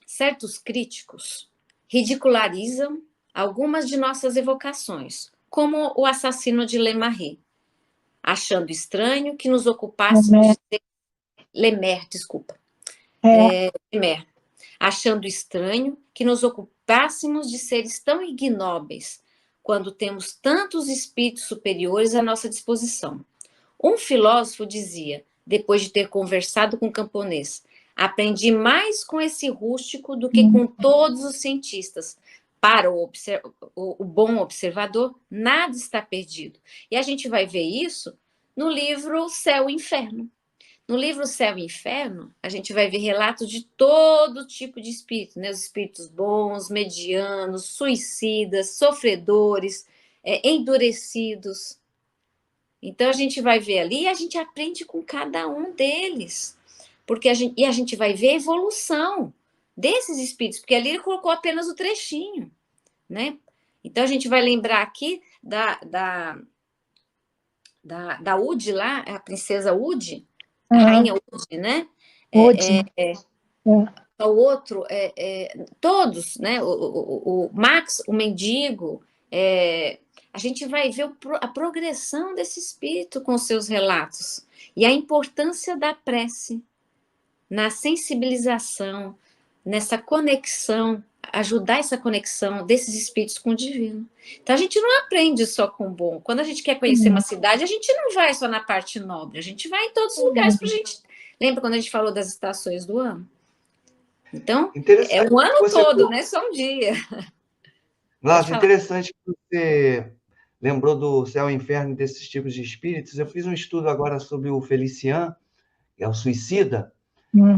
Certos críticos ridicularizam algumas de nossas evocações, como o assassino de Lemarre, achando estranho que nos ocupássemos... Lemer, desculpa. Lemer. Achando estranho que nos ocupássemos de seres tão ignóbeis, quando temos tantos espíritos superiores à nossa disposição. Um filósofo dizia, depois de ter conversado com o camponês, aprendi mais com esse rústico do que com todos os cientistas. Para o bom observador, nada está perdido. E a gente vai ver isso no livro Céu e Inferno. No livro Céu e Inferno, a gente vai ver relatos de todo tipo de espírito, né? Os espíritos bons, medianos, suicidas, sofredores, endurecidos. Então, a gente vai ver ali e a gente aprende com cada um deles. Porque a gente vai ver a evolução desses espíritos, porque ali ele colocou apenas o trechinho, né? Então, a gente vai lembrar aqui da Ud lá, a princesa Ud, a rainha Ud, né? O outro, todos, né? O Max, o mendigo, a gente vai ver a progressão desse espírito com seus relatos e a importância da prece na sensibilização, nessa conexão, ajudar essa conexão desses espíritos com o divino. Então, a gente não aprende só com o bom. Quando a gente quer conhecer uma cidade, a gente não vai só na parte nobre, a gente vai em todos os lugares para a gente... Lembra quando a gente falou das estações do ano? Então, é o ano todo, não é só um dia. Nossa, interessante que você lembrou do céu e inferno desses tipos de espíritos. Eu fiz um estudo agora sobre o Felician, que é o suicida,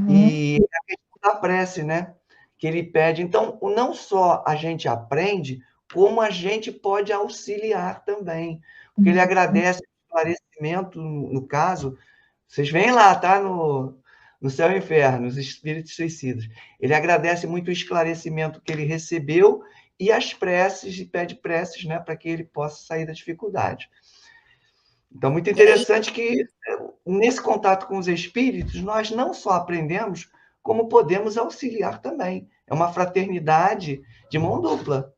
e a questão da prece, né? Que ele pede. Então, não só a gente aprende, como a gente pode auxiliar também. Porque ele agradece o esclarecimento, no caso, vocês veem lá, tá? No Céu e Inferno, os espíritos suicidas. Ele agradece muito o esclarecimento que ele recebeu e as preces, e pede preces, né, para que ele possa sair da dificuldade. Então, muito interessante que, nesse contato com os espíritos, nós não só aprendemos, como podemos auxiliar também. É uma fraternidade de mão dupla.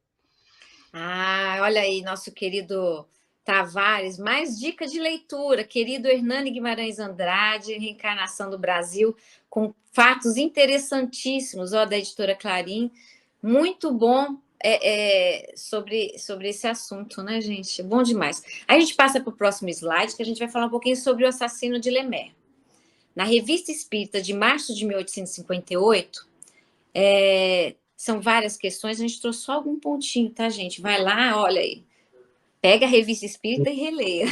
Ah, olha aí, nosso querido Tavares, mais dica de leitura, querido Hernani Guimarães Andrade, Reencarnação do Brasil, com fatos interessantíssimos, ó, da editora Clarim, muito bom sobre esse assunto, né, gente? Bom demais. Aí a gente passa para o próximo slide, que a gente vai falar um pouquinho sobre o assassino de Lemer. Na Revista Espírita de março de 1858, são várias questões, a gente trouxe só algum pontinho, tá, gente? Vai lá, olha aí. Pega a Revista Espírita e releia.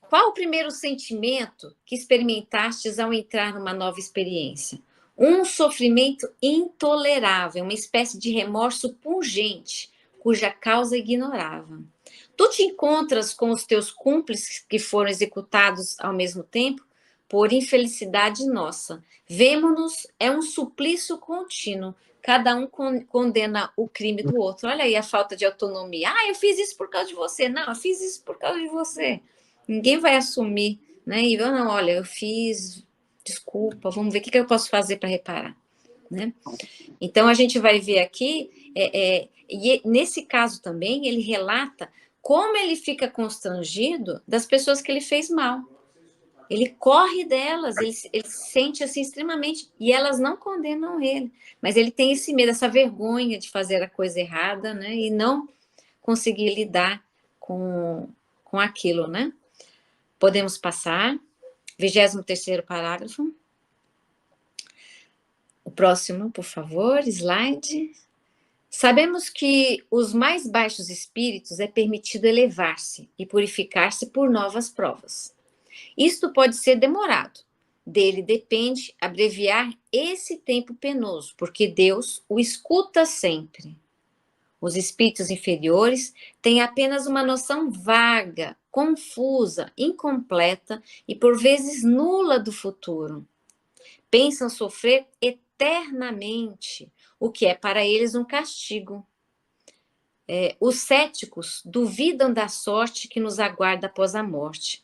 Qual o primeiro sentimento que experimentastes ao entrar numa nova experiência? Um sofrimento intolerável, uma espécie de remorso pungente, cuja causa ignorava. Tu te encontras com os teus cúmplices que foram executados ao mesmo tempo? Por infelicidade nossa. Vemo-nos, é um suplício contínuo. Cada um condena o crime do outro. Olha aí a falta de autonomia. Ah, eu fiz isso por causa de você. Não, eu fiz isso por causa de você. Ninguém vai assumir, né? E eu não, olha, eu fiz, desculpa, vamos ver o que eu posso fazer para reparar, né? Então, a gente vai ver aqui, e nesse caso também, ele relata como ele fica constrangido das pessoas que ele fez mal. Ele corre delas, ele se sente assim extremamente, e elas não condenam ele, mas ele tem esse medo, essa vergonha de fazer a coisa errada, né, e não conseguir lidar com aquilo, né. Podemos passar, 23º parágrafo. O próximo, por favor, slide. Sabemos que os mais baixos espíritos é permitido elevar-se e purificar-se por novas provas. Isto pode ser demorado. Dele depende abreviar esse tempo penoso, porque Deus o escuta sempre. Os espíritos inferiores têm apenas uma noção vaga, confusa, incompleta e por vezes nula do futuro. Pensam sofrer eternamente, o que é para eles um castigo. Os céticos duvidam da sorte que nos aguarda após a morte.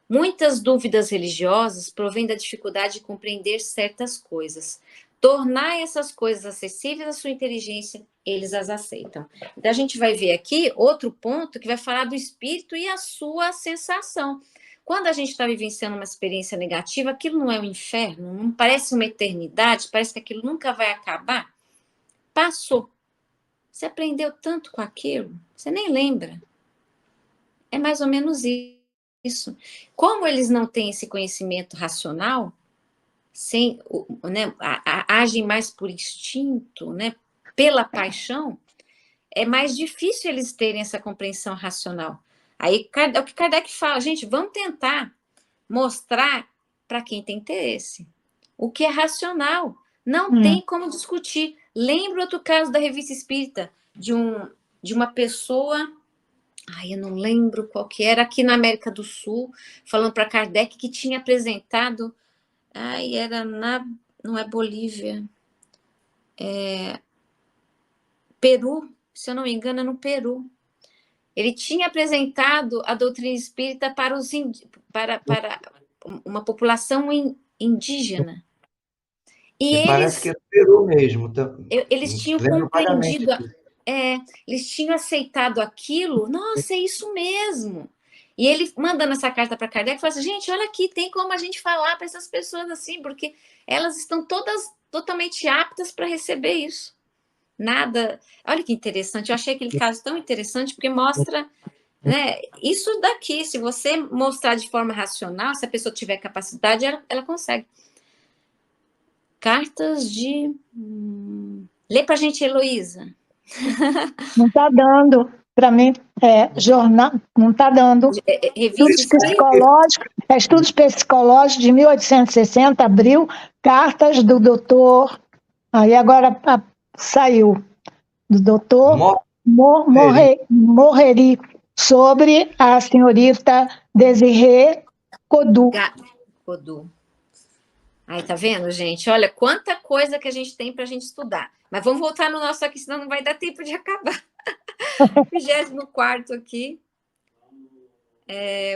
Muitas dúvidas religiosas provêm da dificuldade de compreender certas coisas. Tornar essas coisas acessíveis à sua inteligência, eles as aceitam. Então, a gente vai ver aqui outro ponto que vai falar do espírito e a sua sensação. Quando a gente está vivenciando uma experiência negativa, aquilo não é um inferno, não parece uma eternidade, parece que aquilo nunca vai acabar. Passou. Você aprendeu tanto com aquilo, você nem lembra. É mais ou menos isso. Como eles não têm esse conhecimento racional, agem mais por instinto, né, pela paixão, é mais difícil eles terem essa compreensão racional. Aí é o que Kardec fala, gente, vamos tentar mostrar para quem tem interesse o que é racional. Não tem como discutir. Lembro outro caso da Revista Espírita, de uma pessoa, eu não lembro qual que era, aqui na América do Sul, falando para Kardec que tinha apresentado, não é Bolívia, Peru, se eu não me engano, é no Peru. Ele tinha apresentado a doutrina espírita para uma população indígena. E parece que é do Peru mesmo. Eles tinham compreendido, eles tinham aceitado aquilo. Nossa, é isso mesmo. E ele, mandando essa carta para Kardec, falou assim, gente, olha aqui, tem como a gente falar para essas pessoas assim, porque elas estão todas totalmente aptas para receber isso. Nada... Olha que interessante, eu achei aquele caso tão interessante, porque mostra, né, isso daqui, se você mostrar de forma racional, se a pessoa tiver capacidade, ela consegue. Cartas de... Lê para a gente, Heloísa. Não está dando. Para mim, jornal, não está dando. Estudos psicológicos de 1860, abril, cartas do doutor... Aí agora saiu, do doutor Morreri, sobre a senhorita Desirê Codu. Aí, tá vendo, gente? Olha, quanta coisa que a gente tem para a gente estudar. Mas vamos voltar no nosso aqui, senão não vai dar tempo de acabar. 24º aqui.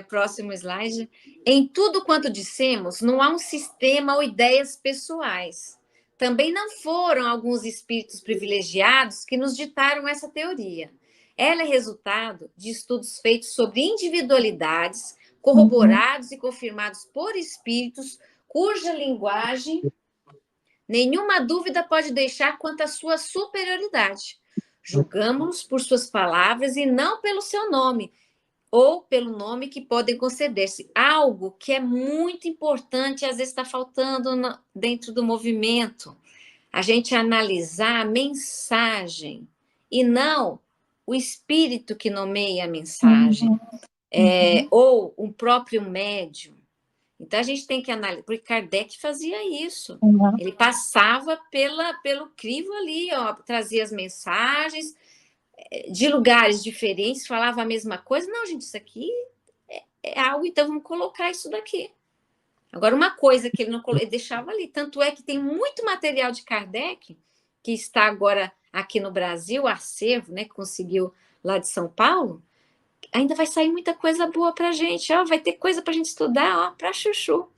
Próximo slide. Em tudo quanto dissemos, não há um sistema ou ideias pessoais. Também não foram alguns espíritos privilegiados que nos ditaram essa teoria. Ela é resultado de estudos feitos sobre individualidades, corroborados e confirmados por espíritos cuja linguagem nenhuma dúvida pode deixar quanto à sua superioridade. Julgamos-los por suas palavras e não pelo seu nome, ou pelo nome que podem conceder-se. Algo que é muito importante, às vezes está faltando dentro do movimento. A gente analisar a mensagem e não o espírito que nomeia a mensagem, ou o próprio médium. Então, a gente tem que analisar, porque Kardec fazia isso. Ele passava pelo crivo ali, trazia as mensagens de lugares diferentes, falava a mesma coisa. Não, gente, isso aqui é algo, então vamos colocar isso daqui. Agora, uma coisa que ele não ele deixava ali, tanto é que tem muito material de Kardec, que está agora aqui no Brasil, o acervo, né, que conseguiu lá de São Paulo, ainda vai sair muita coisa boa para a gente, vai ter coisa para a gente estudar, para chuchu.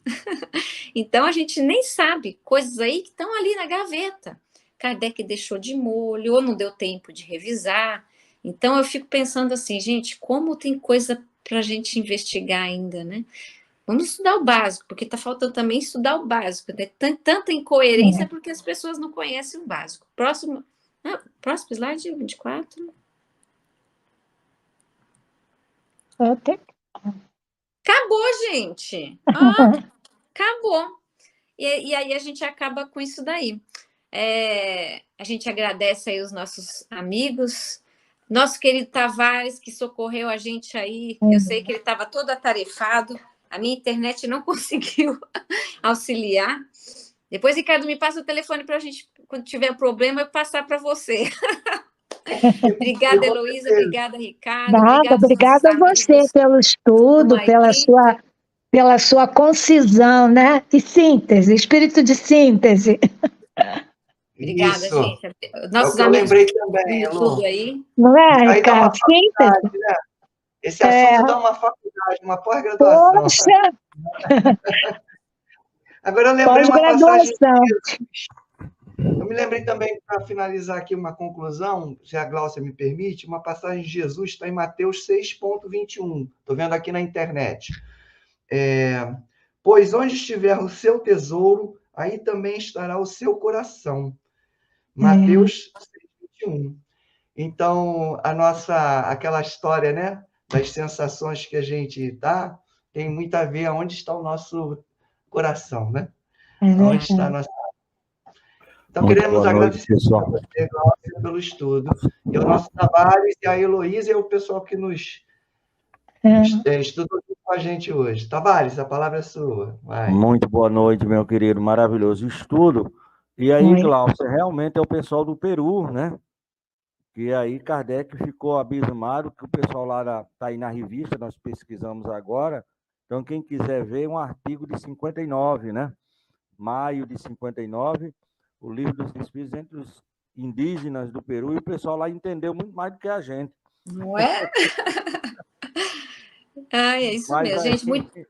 Então, a gente nem sabe coisas aí que estão ali na gaveta. Kardec deixou de molho, ou não deu tempo de revisar. Então, eu fico pensando assim, gente, como tem coisa para a gente investigar ainda, né? Vamos estudar o básico, porque está faltando também estudar o básico, né? Tanta incoerência porque as pessoas não conhecem o básico. Próximo slide, 24. Acabou, gente. Acabou. E aí a gente acaba com isso daí. A gente agradece aí os nossos amigos. Nosso querido Tavares, que socorreu a gente aí. Eu sei que ele estava todo atarefado. A minha internet não conseguiu auxiliar. Depois, Ricardo, me passa o telefone para a gente, quando tiver problema, eu passar para você. Obrigada, Heloísa. Obrigada, Ricardo. Obrigada a você pelo estudo, pela sua concisão, né? E síntese, espírito de síntese. Obrigada, isso. Gente. Nossos eu lembrei também, Elu. Aí. Não é, Ricardo? Síntese. Né? Esse assunto dá uma faculdade, uma pós-graduação. Poxa! Agora eu lembrei uma passagem. Eu me lembrei também, para finalizar aqui uma conclusão, se a Gláucia me permite, uma passagem de Jesus está em Mateus 6,21. Estou vendo aqui na internet. Pois onde estiver o seu tesouro, aí também estará o seu coração. Mateus 6,21. Então, aquela história, né, das sensações que a gente dá, tem muito a ver aonde está o nosso coração, né? Onde está a nossa... Então, muito queremos agradecer a você, Gláucia, pelo estudo, e o nosso trabalho, e a Heloísa e o pessoal que nos estudou com a gente hoje. Tavares, a palavra é sua. Vai. Muito boa noite, meu querido, maravilhoso estudo. E aí, Oi. Glaucia, realmente é o pessoal do Peru, né? Que aí Kardec ficou abismado, que o pessoal lá está aí na revista, nós pesquisamos agora. Então, quem quiser ver, um artigo de 59, né? Maio de 59, o Livro dos Espíritos entre os indígenas do Peru, e o pessoal lá entendeu muito mais do que a gente. Não é? Ah, é isso Mas mesmo, aí, gente. Muito...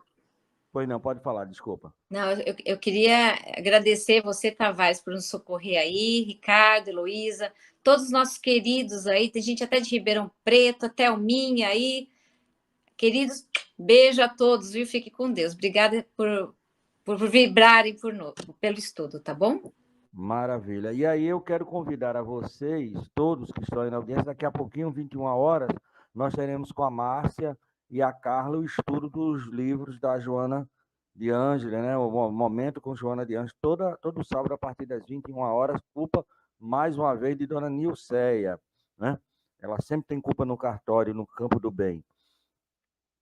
Pois não, pode falar, desculpa. Não, eu queria agradecer você, Tavares, por nos socorrer aí, Ricardo, Heloísa, todos os nossos queridos aí, tem gente até de Ribeirão Preto, até o Minha aí. Queridos, beijo a todos, viu? Fique com Deus. Obrigada por vibrarem pelo estudo, tá bom? Maravilha. E aí eu quero convidar a vocês, todos que estão aí na audiência, daqui a pouquinho, 21 horas, nós teremos com a Márcia e a Carla o estudo dos livros da Joana de Ângela, né? O Momento com Joana de Ângela, todo sábado a partir das 21 horas, culpa mais uma vez de Dona Nilceia, né? Ela sempre tem culpa no cartório, no campo do bem.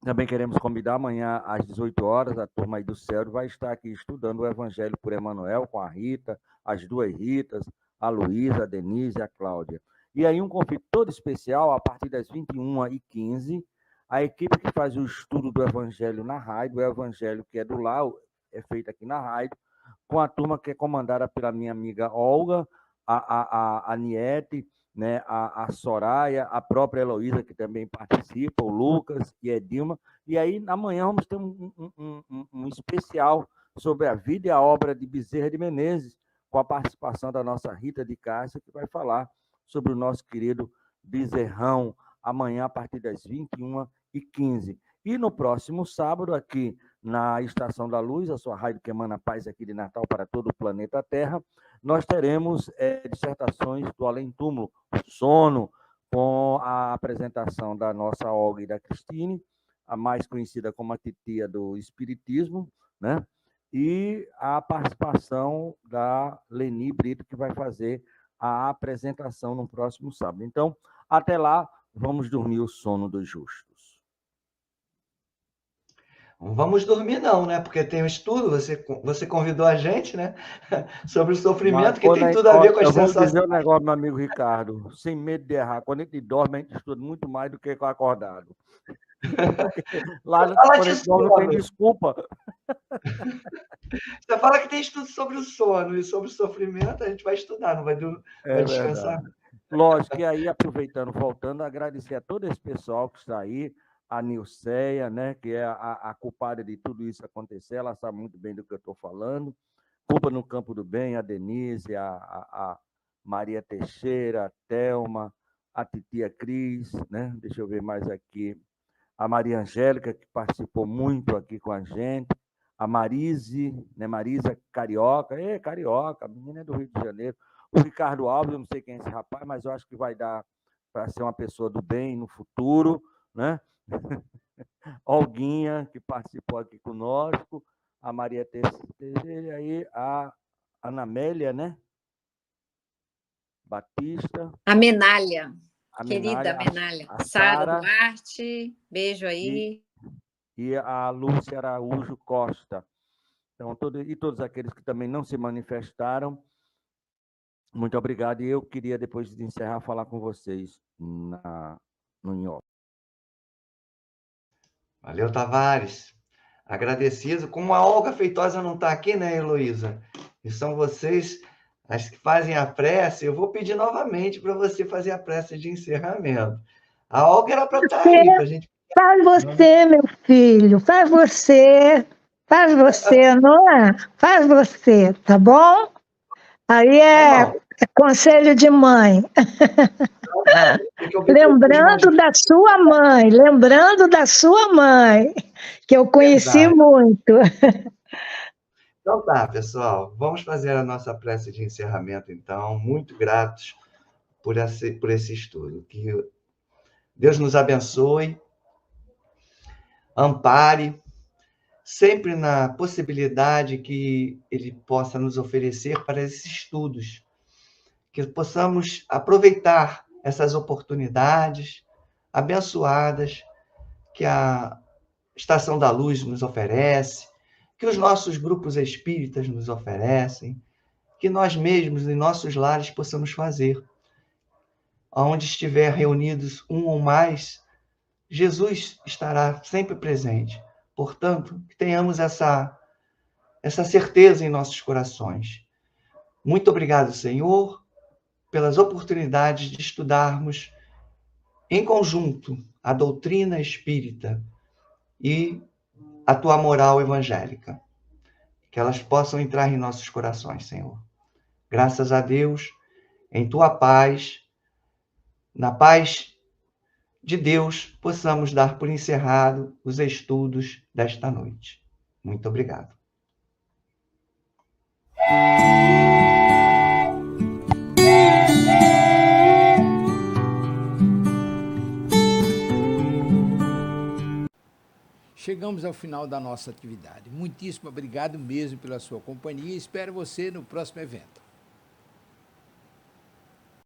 Também queremos convidar amanhã às 18 horas, a turma aí do céu vai estar aqui estudando o Evangelho por Emmanuel com a Rita, as duas Ritas, a Luísa, a Denise e a Cláudia. E aí um convite todo especial, a partir das 21h15, a equipe que faz o estudo do Evangelho na rádio, o Evangelho que é do lar, é feito aqui na rádio, com a turma que é comandada pela minha amiga Olga, a Niete, né, a Soraya, a própria Heloísa, que também participa, o Lucas e a Edilma. E aí, amanhã, vamos ter um especial sobre a vida e a obra de Bezerra de Menezes, com a participação da nossa Rita de Cássia, que vai falar sobre o nosso querido Bezerrão, amanhã, a partir das 21h15. E no próximo sábado, aqui na Estação da Luz, a sua rádio que emana paz aqui de Natal para todo o planeta Terra, nós teremos dissertações do além-túmulo, sono, com a apresentação da nossa Olga e da Cristine, a mais conhecida como a titia do Espiritismo, né? E a participação da Leni Brito, que vai fazer a apresentação no próximo sábado. Então, até lá, vamos dormir o sono dos justos. Não vamos dormir não, né? Porque tem um estudo, você convidou a gente, né? Sobre o sofrimento, que tem tudo a ver com as sensações. Eu vou dizer um negócio, meu amigo Ricardo, sem medo de errar. Quando a gente dorme, a gente estuda muito mais do que acordado. Lá no dorme não tem desculpa. Você fala que tem estudo sobre o sono e sobre o sofrimento, a gente vai estudar, não vai descansar. Verdade. Lógico, e aí, aproveitando, voltando, agradecer a todo esse pessoal que está aí, a Nilceia, né, que é a culpada de tudo isso acontecer, ela sabe muito bem do que eu estou falando. Culpa no Campo do Bem, a Denise, a Maria Teixeira, a Thelma, a titia Cris, né? Deixa eu ver mais aqui. A Maria Angélica, que participou muito aqui com a gente. A Marise, né? Marisa Carioca. Carioca, a menina é do Rio de Janeiro. O Ricardo Alves, eu não sei quem é esse rapaz, mas eu acho que vai dar para ser uma pessoa do bem no futuro, né? Olguinha, que participou aqui conosco, a Maria Terceira, aí a Anamélia, né? Batista. A Menália, querida Menália. A Sara Duarte, beijo aí. E a Lúcia Araújo Costa. Então, todos aqueles que também não se manifestaram, muito obrigado. E eu queria, depois de encerrar, falar com vocês no Inhoque. Valeu, Tavares. Agradecido. Como a Olga Feitosa não está aqui, né, Heloísa? E são vocês as que fazem a prece, eu vou pedir novamente para você fazer a prece de encerramento. A Olga era para estar aí, para a gente... Faz você, meu filho, faz você, não é? Faz você, tá bom? Aí é conselho de mãe. Lembrando da sua mãe, que eu conheci muito. Então tá, pessoal, vamos fazer a nossa prece de encerramento, então. Muito gratos por esse estudo. Que Deus nos abençoe, ampare, sempre na possibilidade que Ele possa nos oferecer para esses estudos, que possamos aproveitar essas oportunidades abençoadas que a Estação da Luz nos oferece, que os nossos grupos espíritas nos oferecem, que nós mesmos em nossos lares possamos fazer. Onde estiver reunidos um ou mais, Jesus estará sempre presente. Portanto, que tenhamos essa certeza em nossos corações. Muito obrigado, Senhor, pelas oportunidades de estudarmos em conjunto a doutrina espírita e a tua moral evangélica. Que elas possam entrar em nossos corações, Senhor. Graças a Deus, em tua paz, na paz de Deus, possamos dar por encerrado os estudos desta noite. Muito obrigado. Chegamos ao final da nossa atividade. Muitíssimo obrigado mesmo pela sua companhia e espero você no próximo evento.